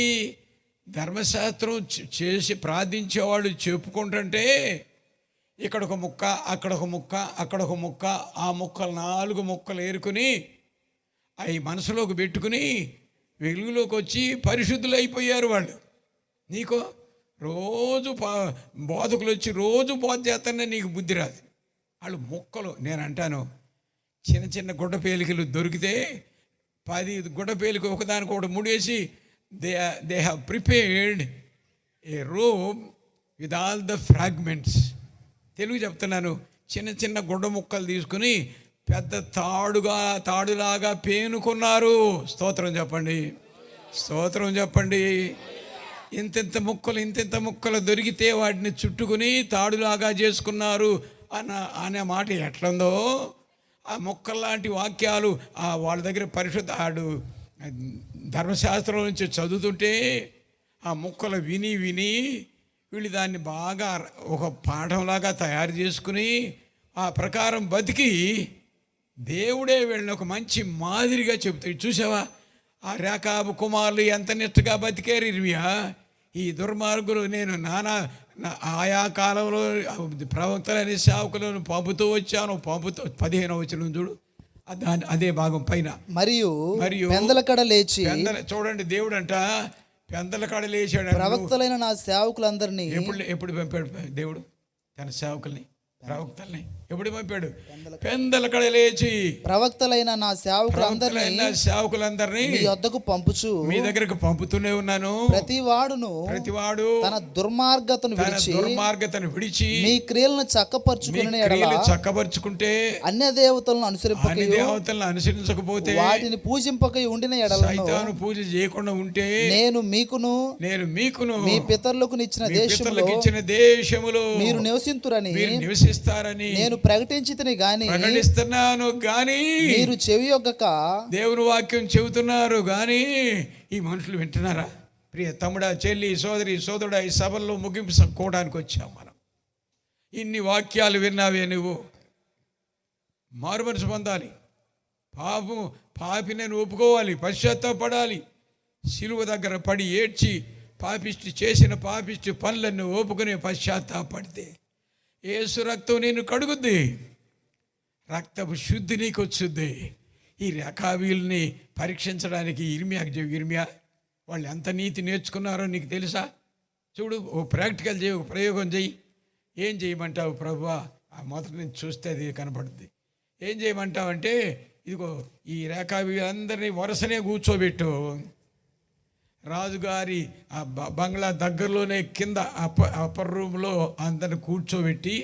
ధర్మశాస్త్రం చేసి ప్రార్థించేవాళ్ళు చెప్పుకుంటుంటే ఇక్కడ ఒక ముక్క, అక్కడ ఒక ముక్క, అక్కడ ఒక ముక్క, ఆ ముక్కలు 4 ముక్కలు ఏరుకుని అవి మనసులోకి పెట్టుకుని వెలుగులోకి వచ్చి పరిశుద్ధులు అయిపోయారు వాళ్ళు. నీకో రోజు బోధకులు వచ్చి రోజు బోధ చేస్తానే నీకు బుద్ధి రాదు. వాళ్ళు ముక్కలు, నేను అంటాను, చిన్న చిన్న గుడ్డ పేలికలు దొరికితే 10 గుడ్డ పేలిక ఒకదానికొకటి ముడేసి they have prepared a room with all the fragments. Telugu చెప్తున్నాను. చిన్న చిన్న గుడ్డ ముక్కలు తీసుకుని పెద్ద తాడులాగా పేనుకున్నారు. స్తోత్రం చెప్పండి, స్తోత్రం చెప్పండి. ఇంతింత ముక్కలు దొరికితే వాటిని చుట్టుకుని తాడులాగా చేసుకున్నారు అనే మాట ఎట్లందో, ఆ ముక్కల్లాంటి వాక్యాలు వాళ్ళ దగ్గర పరిశుద్ధ ధర్మశాస్త్రం నుంచి చదువుతుంటే ఆ ముక్కలు విని వీళ్ళు దాన్ని బాగా ఒక పాఠంలాగా తయారు చేసుకుని ఆ ప్రకారం బతికి దేవుడే వీళ్ళని ఒక మంచి మాదిరిగా చెబుతాడు. చూసావా, ఆ రేఖాబు కుమారులు ఎంత నిష్టగా బతికారు. ఇర్మియా, ఈ దుర్మార్గులు నేను ఆయా కాలంలో ప్రవక్తలని సేవకులను పంపుతూ వచ్చాను. 15వ వచనం చూడు, అదే భాగం పైన. మరియు పెందలకడ లేచి, చూడండి, దేవుడు అంట పెందలకడ లేచాడు. ప్రవక్తలైన నా సేవకులందరినీ ఎప్పుడు పంపాడు దేవుడు తన సేవకుల్ని, ప్రవక్తల్ని ఎప్పుడు పంపాడు? పెందలకడ లేచి ప్రవక్తలైన నా సేవకులందరినీ మీ వద్దకు పంపుచు, మీ దగ్గరకు పంపుతూనే ఉన్నాను. ప్రతివాడు తన దుర్మార్గతను విడిచి మీ క్రియలను చక్కపరుచుకుంటే, అన్య దేవతలను అనుసరించకపోతే, వాటిని పూజింపక ఉండిన ఎడలను పూజ చేయకుండా ఉంటే, నేను మీకును మీ పితరులకు ఇచ్చిన దేశములో మీరు నివసిస్తారని నేను ప్రకటిస్తున్నాను గాని మీరు చెవియొగ్గక. దేవుని వాక్యం చెబుతున్నారు గాని ఈ మనుషులు వింటున్నారా? ప్రియ తమ్ముడా, చెల్లి, సోదరుడా, ఈ సభల్లో ముగింపు కోవడానికి వచ్చాం మనం. ఇన్ని వాక్యాలు విన్నావే నువ్వు. మారు మనసు పొందాలి, పాపిని ఒప్పుకోవాలి, పశ్చాత్తాపడాలి, సిలువ దగ్గర పడి ఏడ్చి చేసిన పాపిష్టి పనులను ఒప్పుకునే పశ్చాత్తాపడితే యేసు రక్తం నేను కడుగుద్ది, రక్తపు శుద్ధి నీకు వచ్చుద్ది. ఈ రేఖాబీల్ని పరీక్షించడానికి ఇర్మియా వాళ్ళు ఎంత నీతి నేర్చుకున్నారో నీకు తెలుసా? చూడు, ఓ ప్రాక్టికల్ చేయి, ఒక ప్రయోగం చెయ్యి. ఏం చేయమంటావు ప్రభువా? ఆ మొదటి నుంచి చూస్తే అది కనపడుద్ది. ఏం చేయమంటావంటే, ఇదిగో ఈ రేఖావి అందరినీ వరుసనే కూర్చోబెట్టు. రాజుగారి ఆ బంగ్లా దగ్గరలోనే కింద అప్పర్ రూమ్లో అందరిని కూర్చోబెట్టి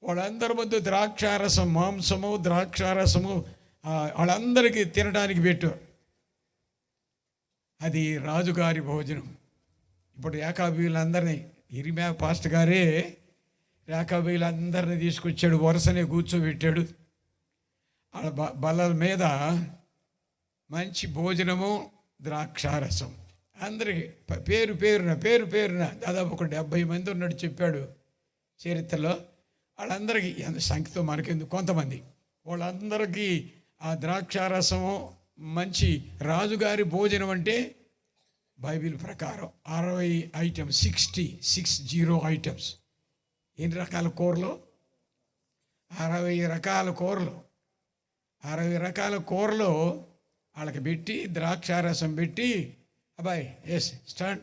వాళ్ళందరి మధ్య ద్రాక్షారసం, మాంసము ద్రాక్షారసము వాళ్ళందరికీ తినడానికి పెట్టు. అది రాజుగారి భోజనం. ఇప్పుడు రేఖాబీలందరినీ, ఇరిమ్యా పాస్టర్ గారే రేఖాబీలందరినీ తీసుకొచ్చాడు, వరుసనే కూర్చోబెట్టాడు. వాళ్ళ బల్లల మీద మంచి భోజనము, ద్రాక్షారసం. అందరికీ పేరు పేరున దాదాపు ఒక 70 మంది ఉన్నట్టు చెప్పాడు చరిత్రలో. వాళ్ళందరికీ సంఖ్యతో మనకెందుకు, కొంతమంది వాళ్ళందరికీ ఆ ద్రాక్షారసము, మంచి రాజుగారి భోజనం. అంటే బైబిల్ ప్రకారం 60 ఐటమ్స్, 60 ఐటమ్స్. ఎన్ని రకాల కూరలు? 60 రకాల కూరలు. 60 రకాల కూరలు వాళ్ళకి పెట్టి, ద్రాక్షారసం పెట్టి, అబ్బాయి ఎస్ స్టాండ్,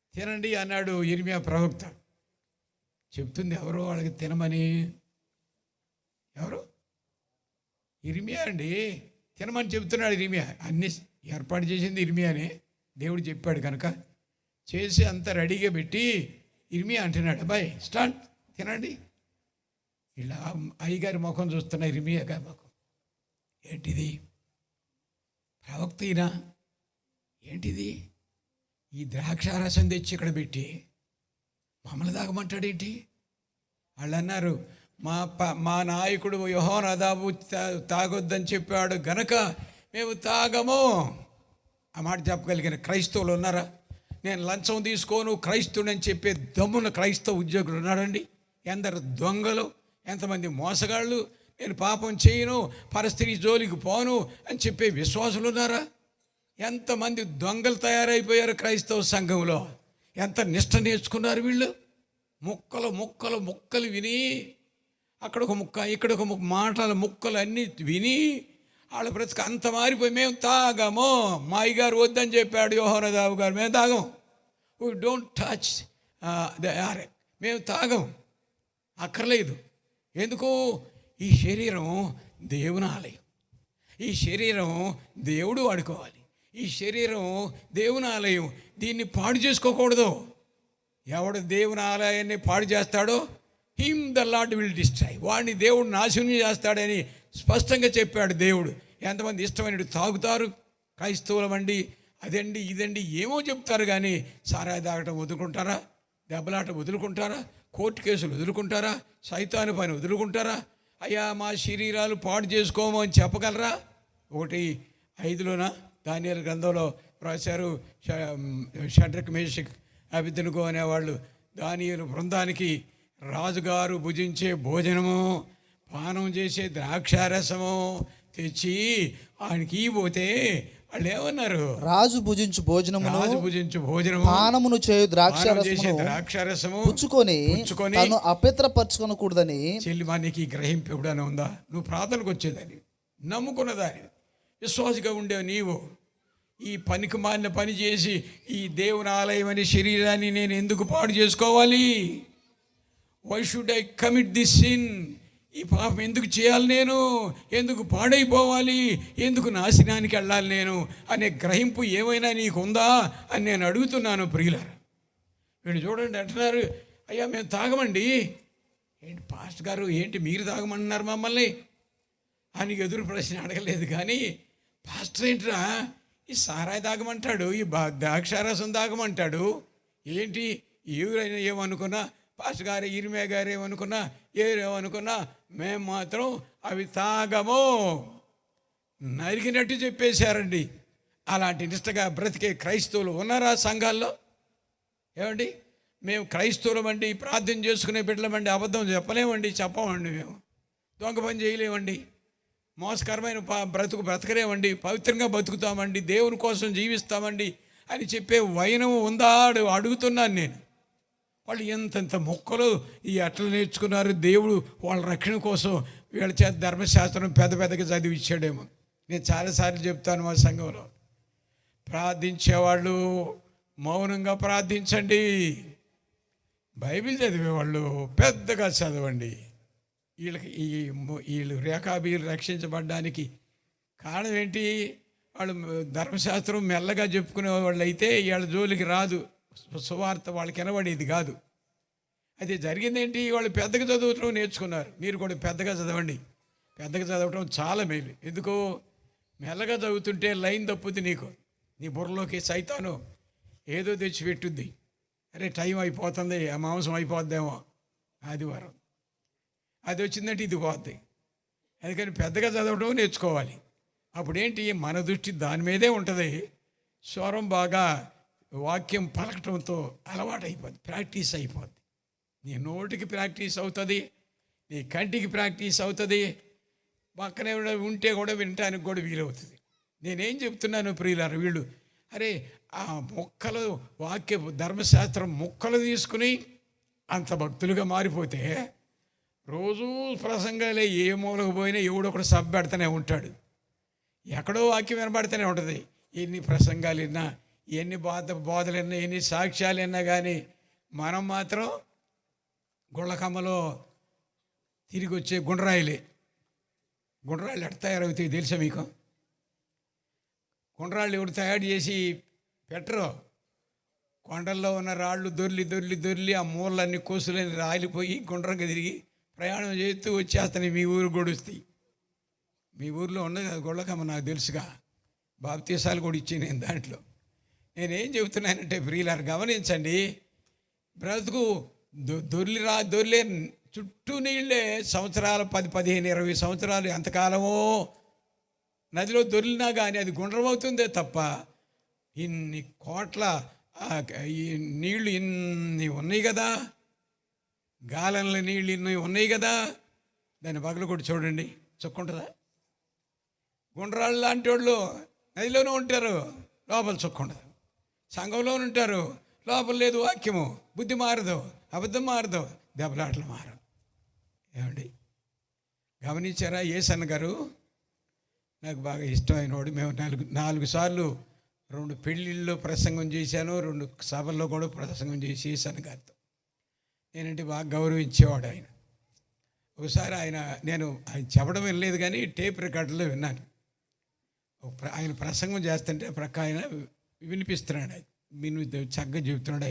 తినండి అన్నాడు ఇర్మియా ప్రవక్త. చెప్తుంది ఎవరు వాళ్ళకి తినమని? ఎవరు? ఇర్మియా అండి. తినమని చెప్తున్నాడు ఇర్మియా. అన్ని ఏర్పాటు చేసింది ఇర్మియానే, దేవుడు చెప్పాడు కనుక. చేసి అంత రెడీగా పెట్టి ఇర్మియా అంటున్నాడు, అబ్బాయి స్టాండ్, తినండి. ఇలా అయ్యగారి ముఖం చూస్తున్నా, ఇర్మియా గారి ముఖం. ఏంటిది? ప్రవక్త ఈయన, ఏంటిది? ఈ ద్రాక్షారసం తెచ్చి ఇక్కడ పెట్టి మమ్మల్ని తాగమంటాడేంటి? వాళ్ళు అన్నారు, మా నాయకుడు యెహోనాదాబు తాగొద్దని చెప్పాడు గనక మేము తాగము. ఆ మాట చెప్పగలిగిన క్రైస్తవులు ఉన్నారా? నేను లంచం తీసుకోను, క్రైస్తవుని చెప్పే దమ్మున క్రైస్తవ ఉద్యోగులు ఉన్నాడండి? ఎందరు దొంగలు, ఎంతమంది మోసగాళ్ళు, నేను పాపం చేయను, పరిస్థితి జోలికి పోను అని చెప్పే విశ్వాసులు ఉన్నారా? ఎంతమంది దొంగలు తయారైపోయారు క్రైస్తవ సంఘంలో. ఎంత నిష్ఠ నేర్చుకున్నారు వీళ్ళు. ముక్కలు విని, అక్కడ ఒక ముక్క, ఇక్కడ ఒక ముక్క, మాటల ముక్కలు అన్నీ విని వాళ్ళ బ్రతుకు అంత మారిపోయి, మేము తాగము, మా అయ్యగారు వద్దని చెప్పాడు యెహోనాదాబు గారు, మేము తాగం, వీ డోంట్ టచ్ మేము తాగం, అక్కర్లేదు. ఎందుకు? ఈ శరీరం దేవుని ఆలయం, ఈ శరీరం దేవుడు వాడుకోవాలి, ఈ శరీరం దేవుని ఆలయం, దీన్ని పాడు చేసుకోకూడదు. ఎవడు దేవుని ఆలయాన్ని పాడు చేస్తాడో him the lord will destroy, వాడిని దేవుడు నాశనం చేస్తాడని స్పష్టంగా చెప్పాడు దేవుడు. ఎంతమంది ఇష్టమైన తాగుతారు క్రైస్తవులమండి, అదండి ఇదండి ఏమో చెప్తారు, కానీ సారాయి తాగటం వదులుకుంటారా? దెబ్బలాట వదులుకుంటారా? కోర్టు కేసులు వదులుకుంటారా? సైతాను పని వదులుకుంటారా? అయ్యా మా శరీరాలు పాడు చేసుకోము అని చెప్పగలరా? 1:5 దానియేలు గ్రంథంలో రాశారు. షడ్రక్, మేషక్, అబేద్నెగో అనేవాళ్ళు దానియేలు బృందానికి రాజుగారు భుజించే భోజనము, పానం చేసే ద్రాక్షారసము తెచ్చి ఆయనకి పోతే వాళ్ళు ఏమన్నారు? రాజు భుజించు భోజనము, పానమును చేయు ద్రాక్షారసము పుచ్చుకొని తాను అపవిత్రపరచుకొనకూడదని. చెల్లిమా, నీకు ఈ గ్రహింపు ఎప్పుడైనా ఉందా? నువ్వు ప్రార్థనకు వచ్చేదాన్ని, నమ్ముకున్నదాన్ని, విశ్వాసగా ఉండేవి నీవు ఈ పనికి మాలిన పని చేసి ఈ దేవుని ఆలయం అనే శరీరాన్ని నేను ఎందుకు పాడు చేసుకోవాలి? Why should I commit this sin? ఈ పాపం ఎందుకు చేయాలి నేను? ఎందుకు పాడైపోవాలి? ఎందుకు నాశనానికి వెళ్ళాలి నేను అనే గ్రహింపు ఏమైనా నీకు ఉందా అని నేను అడుగుతున్నాను ప్రియులారా. వీళ్ళు చూడండి అంటున్నారు, అయ్యా మేము తాగమండి. ఏంటి పాస్టర్ గారు, ఏంటి మీరు తాగమంటున్నారు మమ్మల్ని అని ఎదురు ప్రశ్న అడగలేదు. కానీ పాస్టర్ ఏంట్రా ఈ సారాయి తాగమంటాడు, ఈ ద్రాక్షారసం తాగమంటాడు, ఏంటి ఎవరైనా ఏమనుకున్నా, పాస్టర్ గారు ఇర్మియా గారు ఏమనుకున్నా, ఏమనుకున్నా, మేము మాత్రం అవి తాగము, నరికినట్టు చెప్పేశారండి. అలాంటి నిష్టగా బ్రతికే క్రైస్తవులు ఉన్నారా సంఘాల్లో? ఏమండి, మేము క్రైస్తవులమండి, ప్రార్థన చేసుకునే బిడ్డలమండి, అబద్ధం చెప్పలేమండి, చెప్పమండి, మేము దొంగ పని చేయలేమండి, మోసకరమైన బ్రతకలేమండి, పవిత్రంగా బతుకుతామండి, దేవుని కోసం జీవిస్తామండి అని చెప్పే వైనం ఉందా అడుగుతున్నాను నేను. వాళ్ళు ఎంతెంత మొక్కలు ఈ అట్లా నేర్చుకున్నారు. దేవుడు వాళ్ళ రక్షణ కోసం వీళ్ళ చేత ధర్మశాస్త్రం పెద్దగా చదివి ఇచ్చాడేమో. నేను చాలాసార్లు చెప్తాను మా సంఘంలో, ప్రార్థించేవాళ్ళు మౌనంగా ప్రార్థించండి. బైబిల్ చదివేవాళ్ళు పెద్దగా చదవండి. వీళ్ళకి వీళ్ళు రేఖాబీలు రక్షించబడ్డానికి కారణం ఏంటి? వాళ్ళు ధర్మశాస్త్రం మెల్లగా చెప్పుకునే వాళ్ళు అయితే వీళ్ళ జోలికి రాదు, సువార్త వాళ్ళకి వినబడేది కాదు. అది జరిగిందేంటి? వాళ్ళు పెద్దగా చదవటం నేర్చుకున్నారు. మీరు కూడా పెద్దగా చదవండి. పెద్దగా చదవటం చాలా మేలు. ఎందుకో మెల్లగా చదువుతుంటే లైన్ తప్పుద్ది. నీ బుర్రలోకి సైతాను ఏదో తెచ్చిపెట్టుద్ది. అరే టైం అయిపోతుంది, ఆ మాంసం అయిపోద్దేమో, ఆదివారం అది వచ్చిందంటే ఇది పోద్ది. అందుకని పెద్దగా చదవటం నేర్చుకోవాలి. అప్పుడేంటి, మన దృష్టి దాని మీదే ఉంటుంది. స్వరం బాగా వాక్యం పలకటంతో అలవాటు అయిపోద్ది, ప్రాక్టీస్ అయిపోద్ది. నీ నోటికి ప్రాక్టీస్ అవుతుంది, నీ కంటికి ప్రాక్టీస్ అవుతుంది, పక్కనే ఉంటే కూడా వినటానికి కూడా వీలవుతుంది. నేనేం చెప్తున్నాను ప్రియులారా, వీళ్ళు అరే ఆ మొక్కలు వాక్య ధర్మశాస్త్రం మొక్కలు తీసుకుని అంత భక్తులుగా మారిపోతే రోజూ ప్రసంగాలే ఏ మూలకు పోయినా ఎవడొకడు సభ పెడతానే ఉంటాడు. ఎక్కడో వాక్యం వినబడుతూనే ఉంటుంది. ఎన్ని ప్రసంగాలు విన్నా, ఎన్ని బోధలు విన్నా, ఎన్ని సాక్ష్యాలు విన్నా కానీ మనం మాత్రం గుళ్ళకమ్మలో తిరిగి వచ్చే గుండ్రాయిలే. గుండ్రాయిలు ఎట్ట తయారవుతాయి తెలుసా మీకు? గుండ్రాళ్ళు ఎవరు తయారు చేసి పెట్టరు. కొండల్లో ఉన్న రాళ్ళు దొర్లి ఆ మూలన్నీ కోసులని రాలిపోయి గుండ్రంగా తిరిగి ప్రయాణం చేస్తూ వచ్చేస్తాయి మీ ఊరు గొడుస్తాయి. మీ ఊరిలో ఉన్నది అది గొళ్ళకమ్మ, నాకు తెలుసుగా. బాప్తీసాలు కూడా ఇచ్చి నేను దాంట్లో. నేనేం చెబుతున్నానంటే ప్రియులారు గమనించండి, బ్రతుకు దొర్లే చుట్టూ నీళ్ళే. సంవత్సరాలు 10, 15, 20 సంవత్సరాలు ఎంతకాలమో నదిలో దొర్లినా కానీ అది గుండ్రమవుతుందే తప్ప ఇన్ని కోట్ల ఈ నీళ్లు ఇన్ని ఉన్నాయి కదా, గాలంలో నీళ్ళు ఇన్ని ఉన్నాయి కదా, దాన్ని పగలు కూడా చూడండి, చుక్కుంటుందా? గుండ్రాళ్ళు లాంటి వాళ్ళు నదిలోనూ ఉంటారు, లోపల చుక్కుండదు. సంఘంలోనూ ఉంటారు, లోపల లేదు వాక్యము. బుద్ధి మారదు, అబద్ధం మారదు, దెబ్బలాటలు మారదు. ఏమండి గమనించారా? యేసన్న గారు నాకు బాగా ఇష్టమైన వాడు. మేము 4 సార్లు 2 పెళ్ళిళ్ళలో ప్రసంగం చేశాను, 2 సభల్లో కూడా ప్రసంగం చేసి యేసన్న గారితో. నేనంటే బాగా గౌరవించేవాడు ఆయన. ఒకసారి నేను చెప్పడం వినలేదు కానీ టేప్ రికార్డులో విన్నాను. ఆయన ప్రసంగం చేస్తుంటే ప్రక్క ఆయన వినిపిస్తున్నాడు. మీరు చక్కగా చెబుతున్నాడు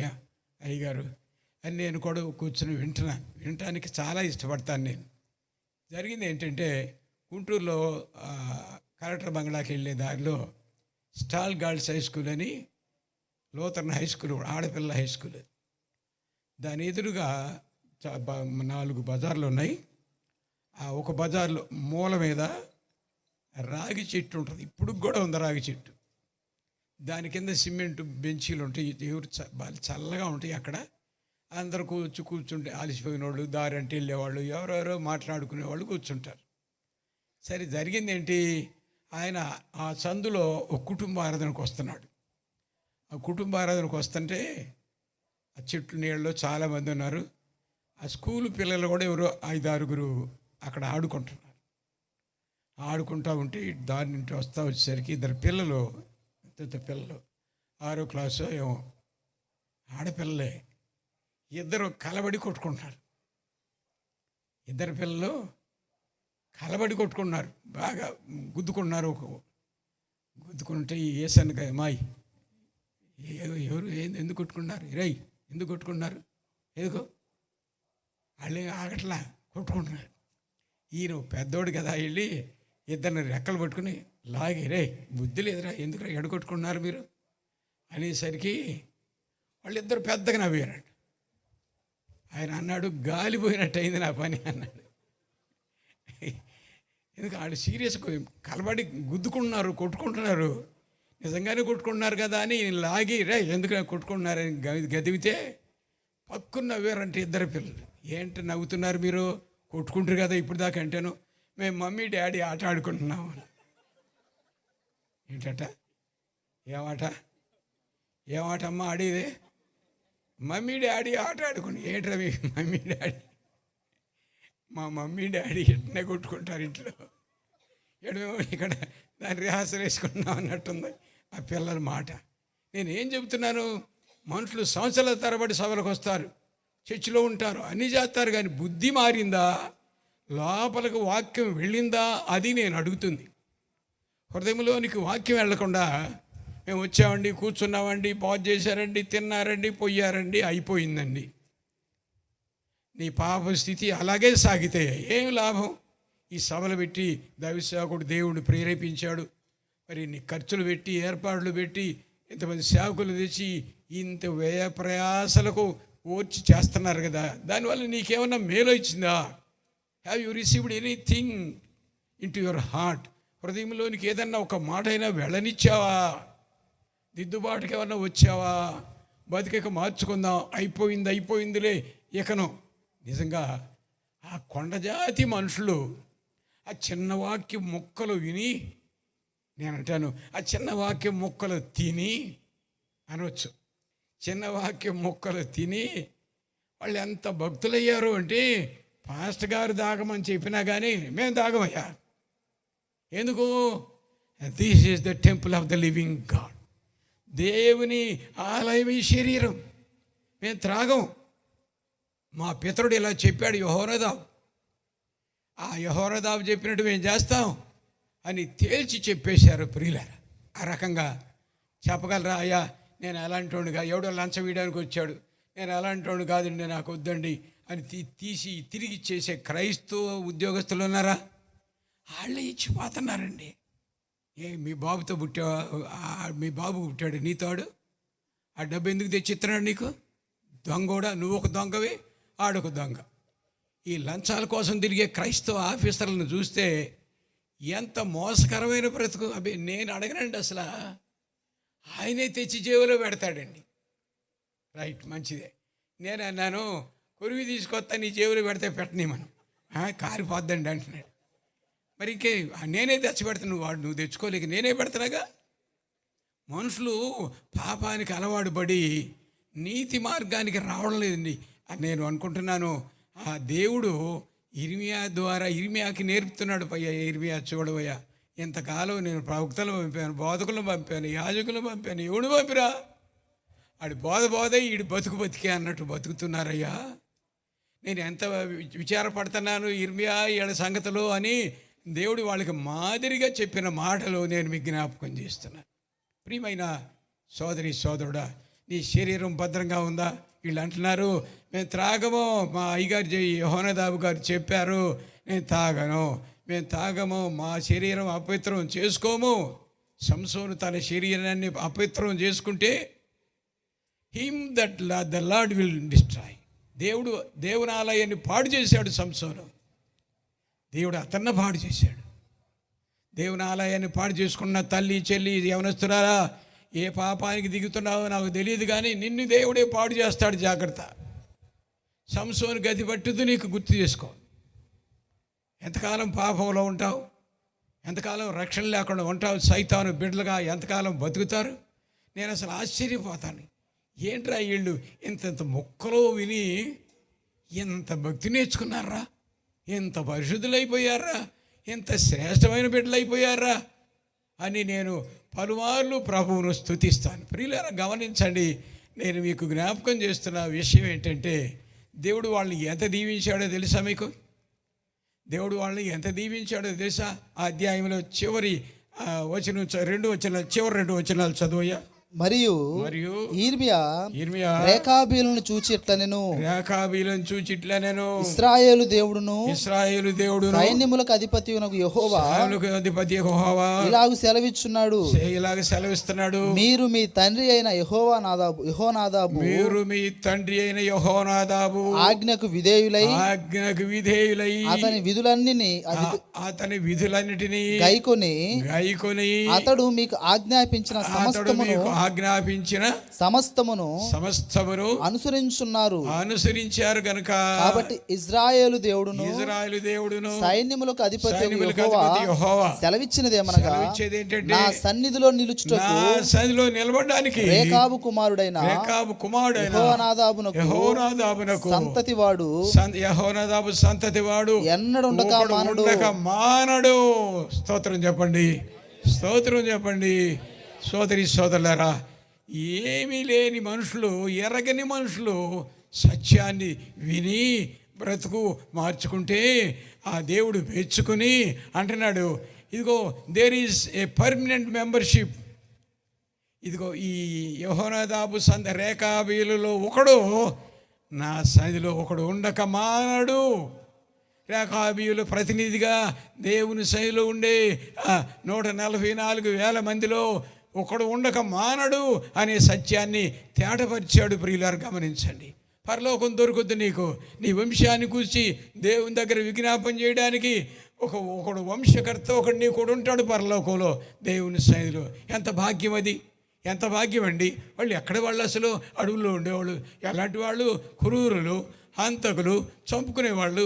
అయ్యగారు అని నేను కూడా కూర్చొని వినటానికి చాలా ఇష్టపడతాను నేను. జరిగింది ఏంటంటే, గుంటూరులో కలెక్టర్ బంగ్లాకి వెళ్ళే దారిలో స్టాల్ గర్ల్స్ హై స్కూల్ అని లోతర్న హై స్కూల్, ఆడపిల్ల హై స్కూల్, దాని ఎదురుగా 4 బజార్లు ఉన్నాయి. ఆ ఒక బజార్లో మూల మీద రాగి చెట్టు ఉంటుంది, ఇప్పుడు కూడా ఉంది రాగి చెట్టు. దాని కింద సిమెంట్ బెంచీలు ఉంటాయి, ఎవరు చల్లగా ఉంటాయి. అక్కడ అందరూ కూర్చుంటే అలసిపోయిన వాళ్ళు, దారి అంటే వెళ్ళేవాళ్ళు, ఎవరెవరో మాట్లాడుకునేవాళ్ళు కూర్చుంటారు. సరే జరిగింది ఏంటి, ఆయన ఆ సందులో ఒక కుటుంబ ఆరాధనకు వస్తున్నాడు. ఆ కుటుంబ ఆరాధనకు వస్తుంటే ఆ చెట్టు నీళ్ళలో చాలామంది ఉన్నారు. ఆ స్కూలు పిల్లలు కూడా ఎవరో 5-6 అక్కడ ఆడుకుంటున్నారు. ఆడుకుంటూ ఉంటే దారి నుండి వచ్చేసరికి 2 పిల్లలు, పిల్లలు 6వ క్లాసు ఏమో ఆడపిల్లలే, 2 కలబడి కొట్టుకుంటున్నారు. 2 పిల్లలు కలబడి కొట్టుకున్నారు, బాగా గుద్దుకున్నారు. గుద్దుకుంటే యేసన్న అమ్మాయి ఎవరు ఎందుకు కొట్టుకున్నారు, రై ఎందుకు కొట్టుకున్నారు, ఎందుకో వాళ్ళు ఆగట్లా కొట్టుకుంటున్నారు. ఈయన పెద్దోడు కదా, వెళ్ళి 2 రెక్కలు పట్టుకుని లాగి, రే బుద్ధి లేదురా, ఎందుకు ఎడగొట్టుకున్నారు మీరు అనేసరికి వాళ్ళిద్దరు పెద్దగా నవ్వారండి. ఆయన అన్నాడు, గాలిపోయినట్టు అయింది నా పని అన్నాడు. ఎందుకు వాళ్ళు సీరియస్గా కలబడి గుద్దుకుంటున్నారు, కొట్టుకుంటున్నారు, నిజంగానే కొట్టుకుంటున్నారు కదా అని లాగి, రే ఎందుకు కొట్టుకుంటున్నారని గదివితే పక్కున నవ్వారంటే 2 పిల్లలు. ఏంటి నవ్వుతున్నారు మీరు, కొట్టుకుంటారు కదా ఇప్పుడు దాకా అంటేను, మేము మమ్మీ డాడీ ఆట ఆడుకుంటున్నాము. ఏంటట, ఏమాటమ్మా ఆడేదే? మమ్మీ డాడీ ఆట ఆడుకుని. ఏంట్రా మీ మమ్మీ డాడీ? మా మమ్మీ డాడీ ఎట్నే కొట్టుకుంటారు ఇంట్లో, ఎడమేమో ఇక్కడ దాన్ని రిహార్సల్ వేసుకుంటున్నాం అన్నట్టుంది ఆ పిల్లల మాట. నేను ఏం చెబుతున్నాను, మనుషులు సంవత్సరాల తరబడి సభలకు వస్తారు, చర్చిలో ఉంటారు, అన్నీ చేస్తారు, కానీ బుద్ధి మారిందా, లోపలికి వాక్యం వెళ్ళిందా, అది నేను అడుగుతుంది. హృదయంలోనికి వాక్యం వెళ్లకుండా మేము వచ్చామండి, కూర్చున్నామండి, పాజ్ చేశారండి, తిన్నారండి, పోయారండి, అయిపోయిందండి. నీ పాప స్థితి అలాగే సాగితే ఏం లాభం? ఈ సభలు పెట్టి దైవసేవకుడు దేవుడు ప్రేరేపించాడు, మరి నీ ఖర్చులు పెట్టి ఏర్పాట్లు పెట్టి ఇంతమంది సేవకులు తెచ్చి ఇంత వ్యయ ప్రయాసలకు ఓర్చి చేస్తున్నారు కదా, దానివల్ల నీకేమన్నా మేలు ఇచ్చిందా? Have you received anything into your heart? హృదయంలోనికి ఏదన్నా ఒక మాట అయినా వెళ్ళనిచ్చావా? దిద్దుబాటుకి ఏమన్నా వచ్చావా? బతికక మార్చుకుందాం, అయిపోయిందిలే ఇకను. నిజంగా ఆ కొండజాతి మనుషులు ఆ చిన్న వాక్యం ముక్కలు విని, నేనంటాను ఆ చిన్న వాక్యం ముక్కలు తిని అనవచ్చు, చిన్న వాక్యం ముక్కలు తిని వాళ్ళు ఎంత భక్తులయ్యారు అంటే, పాస్టర్ గారు దాగమని చెప్పినా కానీ మేము దాగమయ్యా. ఎందుకు? This is the temple of the living God. దేవుని ఆలయం ఈ శరీరం. మేము త్రాగం. మా పితరుడు ఇలా చెప్పాడు యెహోనాదాబు, ఆ యెహోనాదాబు చెప్పినట్టు మేము చేస్తాం అని తేల్చి చెప్పేశారు ప్రియులారా. ఆ రకంగా చెప్పగలరా? అయ్యా నేను అలాంటోడుగా, ఎవడో లంచం వేయడానికి వచ్చాడు, నేను అలాంటోడు కాదండి, నాకు వద్దండి అని తీసి తిరిగి చేసే క్రైస్తవ ఉద్యోగస్తులు ఉన్నారా? వాళ్ళే ఇచ్చిపోతున్నారండి. మీ బాబుతో పుట్టావా? మీ బాబు పుట్టాడు నీతోడు, ఆ డబ్బు ఎందుకు తెచ్చిస్తున్నాడు నీకు? దొంగోడా? నువ్వు ఒక దొంగవి, ఆడొక దొంగ. ఈ లంచాల కోసం తిరిగే క్రైస్తవ ఆఫీసర్లను చూస్తే ఎంత మోసకరమైన బ్రతుకు. అవి నేను అడగనండి, అసలు ఆయనే తెచ్చి జేబులో పెడతాడండి. రైట్, మంచిదే. నేను అన్నాను, కొరివి తీసుకొస్తా నీ జేబులో పెడితే పెట్టని మనం కారిపోద్దండి అంటున్నాడు. మరి ఇంకే నేనే తెచ్చి పెడతాను, నువ్వు తెచ్చుకోలేక నేనే పెడతాగా. మనుషులు పాపానికి అలవాటు పడి నీతి మార్గానికి రావడం లేదండి. నేను అనుకుంటున్నాను ఆ దేవుడు ఇర్మియా ద్వారా ఇర్మియాకి నేర్పుతున్నాడు. పయ్యా ఇర్మియా చూడవయ్యా, ఎంతకాలం నేను ప్రవక్తలు పంపాను, బోధకులను పంపాను, యాజకులను పంపాను, ఎవడు పంపిరా? ఆడు బోధ ఈడు బతికే అన్నట్టు బతుకుతున్నారయ్యా. నేను ఎంత విచారపడుతున్నాను ఇర్మియా వీళ్ళ సంగతులు అని దేవుడు వాళ్ళకి మాదిరిగా చెప్పిన మాటలు నేను మీకు జ్ఞాపకం చేస్తున్నాను. ప్రియమైన సోదరి సోదరుడా, నీ శరీరం భద్రంగా ఉందా? వీళ్ళు అంటున్నారు మేము త్రాగము, మా అయ్యగారు యెహోనాదాబు గారు చెప్పారు నేను తాగను, మేము తాగము, మా శరీరం అపవిత్రం చేసుకోము. సంసోను తన శరీరాన్ని అపవిత్రం చేసుకుంటే him that the lord will destroy. దేవుని ఆలయాన్ని పాడు చేశాడు సంసోను. దేవుడు అతన్ని పాడు చేశాడు. దేవుని ఆలయాన్ని పాడు చేసుకున్న తల్లి చెల్లి యవనస్తురాలా, ఏ పాపానికి దిగుతున్నావో నాకు తెలియదు, కానీ నిన్ను దేవుడే పాడు చేస్తాడు, జాగ్రత్త. సంసోను గతి పట్టుదు నీకు గుర్తు చేసుకో. ఎంతకాలం పాపంలో ఉంటావు, ఎంతకాలం రక్షణ లేకుండా ఉంటావు, సైతాను బిడ్డలుగా ఎంతకాలం బతుకుతారు? నేను అసలు ఆశ్చర్యపోతాను. ఏంట్రా వీళ్ళు ఇంత మొక్కలో విని ఎంత భక్తి నేర్చుకున్నారా, ఎంత పరిశుద్ధులైపోయారా, ఎంత శ్రేష్టమైన బిడ్డలైపోయారా అని నేను పలుమార్లు ప్రభువును స్తుతిస్తాను. ప్రియులారా, గమనించండి, నేను మీకు జ్ఞాపకం చేస్తున్న విషయం ఏంటంటే, దేవుడు వాళ్ళని ఎంత దీవించాడో తెలుసా మీకు? దేవుడు వాళ్ళని ఎంత దీవించాడో తెలుసా? ఆ అధ్యాయంలో చివరి వచనం, చివరి రెండు వచనాలు చదువయ్యా. మరియు ఇర్మియా రేకాబీలను చూచి ఇట్లా నేను ఇశ్రాయేలు దేవుడును సైన్యములకు అధిపతి యెహోవా ఇలాగు సెలవిస్తున్నాడు, మీరు మీ తండ్రి అయిన యెహోనాదాబు ఆజ్ఞకు విధేయులై అతని విధులన్నిటిని గైకొని అతడు మీకు ఆజ్ఞాపించిన సమస్తమును అనుసరించారు గనుక, కాబట్టి ఇశ్రాయేలు దేవుడును సైన్యములకు అధిపతి యెహోవా సెలవిచ్చినదేమనగా, నా సన్నిధిలో నిలబడడానికి రేకాబు కుమారుడైన యెహోనాదాబునకు సంతతి వాడు ఎన్నడుండక మానడు. స్తోత్రం చెప్పండి. సోదరి సోదరులారా, ఏమీ లేని మనుషులు, ఎరగని మనుషులు సత్యాన్ని విని బ్రతుకు మార్చుకుంటే ఆ దేవుడు మెచ్చుకుని అంటున్నాడు, ఇదిగో there is a permanent membership. ఇదిగో ఈ యెహోనాదాబు రేకాబీలలో ఒకడు నా సన్నిధిలో ఒకడు ఉండక మానడు. రేకాబీయుల ప్రతినిధిగా దేవుని సన్నిధిలో ఉండే 144,000 మందిలో ఒకడు ఉండక మానడు అనే సత్యాన్ని తేటపరిచాడు. ప్రియులారు గమనించండి, పరలోకం దొరుకుద్ది నీకు. నీ వంశాన్ని కూర్చి దేవుని దగ్గర విజ్ఞాపన చేయడానికి ఒకడు వంశకర్త ఒకడు నీ కూడా ఉంటాడు పరలోకంలో దేవుని సన్నిధిలో. ఎంత భాగ్యం అది, ఎంత భాగ్యం అండి. వాళ్ళు ఎక్కడ వాళ్ళు అసలు అడవుల్లో ఉండేవాళ్ళు. ఎలాంటి వాళ్ళు? క్రూరులు, హంతకులు, చంపుకునేవాళ్ళు,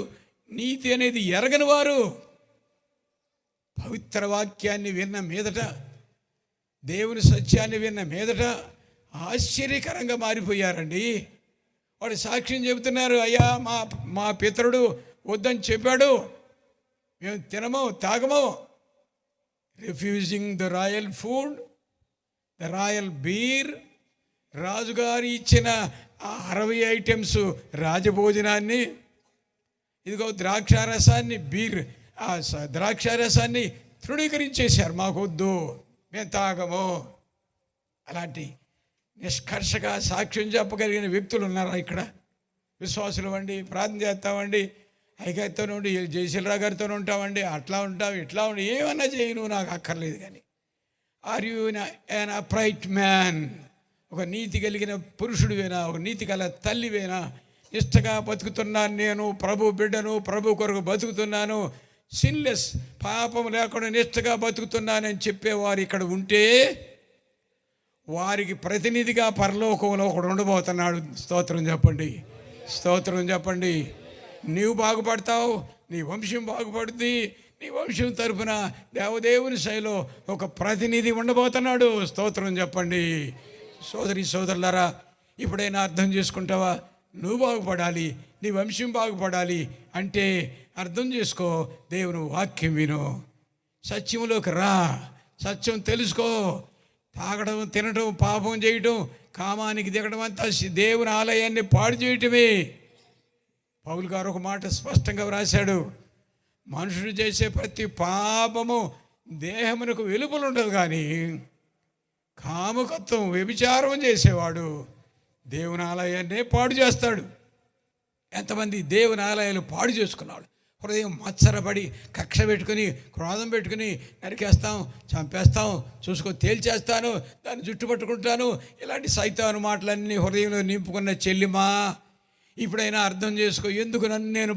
నీతి అనేది ఎరగని వారు. పవిత్ర వాక్యాన్ని విన్న మీదట, దేవుని సత్యాన్ని విన్న మీదట ఆశ్చర్యకరంగా మారిపోయారండి. వాడు సాక్ష్యం చెబుతున్నారు, అయ్యా మా పితరుడు వద్దని చెప్పాడు, మేము తినము తాగము. Refusing the royal food, the royal beer, రాజుగారు ఇచ్చిన 60 ఐటమ్స్ రాజభోజనాన్ని, ఇదిగో ద్రాక్షారసాన్ని, ద్రాక్షారసాన్ని తృణీకరించేశారు. మాకొద్దు, మేము తాగము. అలాంటి నిష్కర్షగా సాక్ష్యం చెప్పగలిగిన వ్యక్తులు ఉన్నారా ఇక్కడ? విశ్వాసులు అండి, ప్రార్థన చేస్తామండి, ఐక్యతతో ఉండి జయశీలరావు గారితో ఉంటామండి, అట్లా ఉంటావు ఇట్లా ఉండి ఏమన్నా చేయి, నువ్వు నాకు అక్కర్లేదు. కానీ are you an upright man? ఒక నీతి కలిగిన పురుషుడివేనా? ఒక నీతి గల తల్లివేనా? నిష్టగా బతుకుతున్నాను, నేను ప్రభు బిడ్డను, ప్రభు కొరకు బతుకుతున్నాను, సిన్లెస్, పాపం లేకుండా నిష్టగా బతుకుతున్నానని చెప్పేవారు ఇక్కడ ఉంటే వారికి ప్రతినిధిగా పరలోకంలో ఒకడు ఉండబోతున్నాడు. స్తోత్రం చెప్పండి, స్తోత్రం చెప్పండి. నీవు బాగుపడతావు, నీ వంశం బాగుపడుతుంది. నీ వంశం తరపున దేవదేవుని శైలిలో ఒక ప్రతినిధి ఉండబోతున్నాడు. స్తోత్రం చెప్పండి. సోదరి సోదరులారా, ఇప్పుడైనా అర్థం చేసుకుంటావా? నువ్వు బాగుపడాలి, నీ వంశం బాగుపడాలి అంటే అర్థం చేసుకో, దేవుని వాక్యం విను, సత్యంలోకి రా, సత్యం తెలుసుకో. తాగడం, తినడం, పాపం చేయటం, కామానికి దిగడం అంతా దేవుని ఆలయాన్ని పాడు చేయటమే. పౌలు గారు ఒక మాట స్పష్టంగా వ్రాశాడు, మనుషుడు చేసే ప్రతి పాపము దేహమునకు వెలుపల ఉండదు, కానీ కామకత్వం, వ్యభిచారం చేసేవాడు దేవుని ఆలయాన్నే పాడు చేస్తాడు. ఎంతమంది దేవుని ఆలయాలు పాడు చేసుకున్నాడు. హృదయం మత్సరపడి, కక్ష పెట్టుకుని, క్రోధం పెట్టుకుని, నరికేస్తాం, చంపేస్తాం, తేల్చేస్తాను, దాన్ని జుట్టు పట్టుకుంటాను, ఇలాంటి సైతాను మాటలన్నీ హృదయంలో నింపుకున్న చెల్లిమా, ఇప్పుడైనా అర్థం చేసుకో. ఎందుకు నన్ను నేను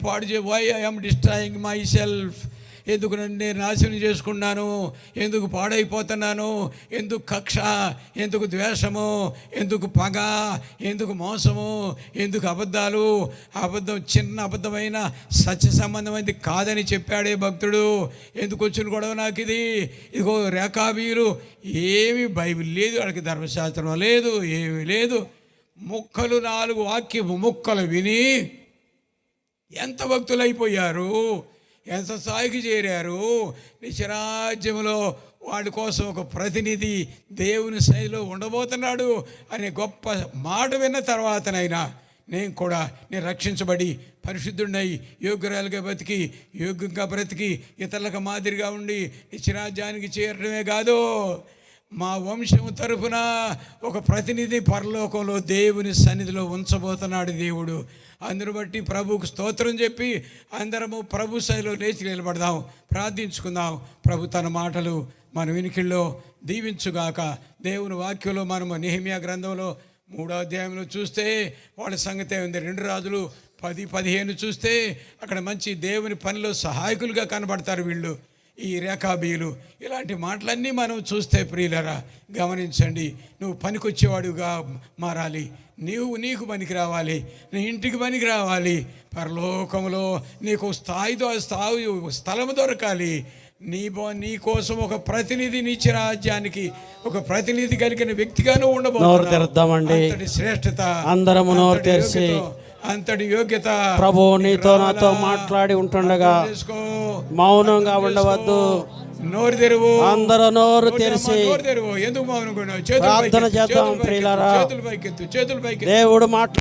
why I'm destroying myself? ఎందుకు నన్ను నేను నాశనం చేసుకున్నాను? ఎందుకు పాడైపోతున్నాను? ఎందుకు కక్ష? ఎందుకు ద్వేషము? ఎందుకు పగ? ఎందుకు మోసము? ఎందుకు అబద్ధాలు? అబద్ధం చిన్న అబద్ధమైన సత్య సంబంధమైనది కాదని చెప్పాడే భక్తుడు. ఎందుకు వచ్చిన గొడవ నాకు ఇది? ఇదిగో రేకాబీలు, ఏమి బైబిల్ లేదు, వాళ్ళకి ధర్మశాస్త్రం లేదు, ఏమీ లేదు. ముక్కలు 4 వాక్యము ముక్కలు విని ఎంత భక్తులైపోయారు, ఎంత స్థాయికి చేరారు. నిత్యరాజ్యంలో వాడి కోసం ఒక ప్రతినిధి దేవుని శైలిలో ఉండబోతున్నాడు అనే గొప్ప మాట విన్న తర్వాతనైనా నేను రక్షించబడి పరిశుద్ధుడినై యోగ్యురాలుగా బతికి, యోగ్యంగా బ్రతికి, ఇతరులకు మాదిరిగా ఉండి నిత్యరాజ్యానికి చేరడమే కాదు, మా వంశం తరఫున ఒక ప్రతినిధి పరలోకంలో దేవుని సన్నిధిలో ఉంచబోతున్నాడు దేవుడు. అందును బట్టి ప్రభువుకు స్తోత్రం చెప్పి అందరము ప్రభు శైలిలో లేచి నిలబడదాం, ప్రార్థించుకుందాం. ప్రభు తన మాటలు మన వినికిల్లో దీవించుగాక. దేవుని వాక్యంలో మనము నెహెమ్యా గ్రంథంలో 3వ అధ్యాయంలో చూస్తే వాళ్ళ సంగతే ఉంది. 2 రాజులు 10-15 చూస్తే అక్కడ మంచి దేవుని పనిలో సహాయకులుగా కనబడతారు వీళ్ళు, ఈ రేకాబీలు. ఇలాంటి మాటలన్నీ మనం చూస్తే ప్రియులరా గమనించండి. నువ్వు పనికొచ్చేవాడుగా మారాలి, నీకు పనికి రావాలి, నీ ఇంటికి పనికి రావాలి. పరలోకంలో నీకు స్థలము దొరకాలి. నీ కోసం ఒక ప్రతినిధి, నిత్య రాజ్యానికి ఒక ప్రతినిధి కలిగిన వ్యక్తిగాను ఉండబోతున్నావు. శ్రేష్టత అందరము నోరు తెరిచి అంతటి యోగ్యత ప్రభు నీతో నాతో మాట్లాడి ఉంటుండగా మౌనంగా ఉండవద్దు. నోరు తెరువు, అందరూ నోరు తెరిచి ఎందుకు మౌనం? ప్రార్థన చేద్దాం ప్రియులారా. చేతులు పైకెత్తు. దేవుడు మాట్లాడు.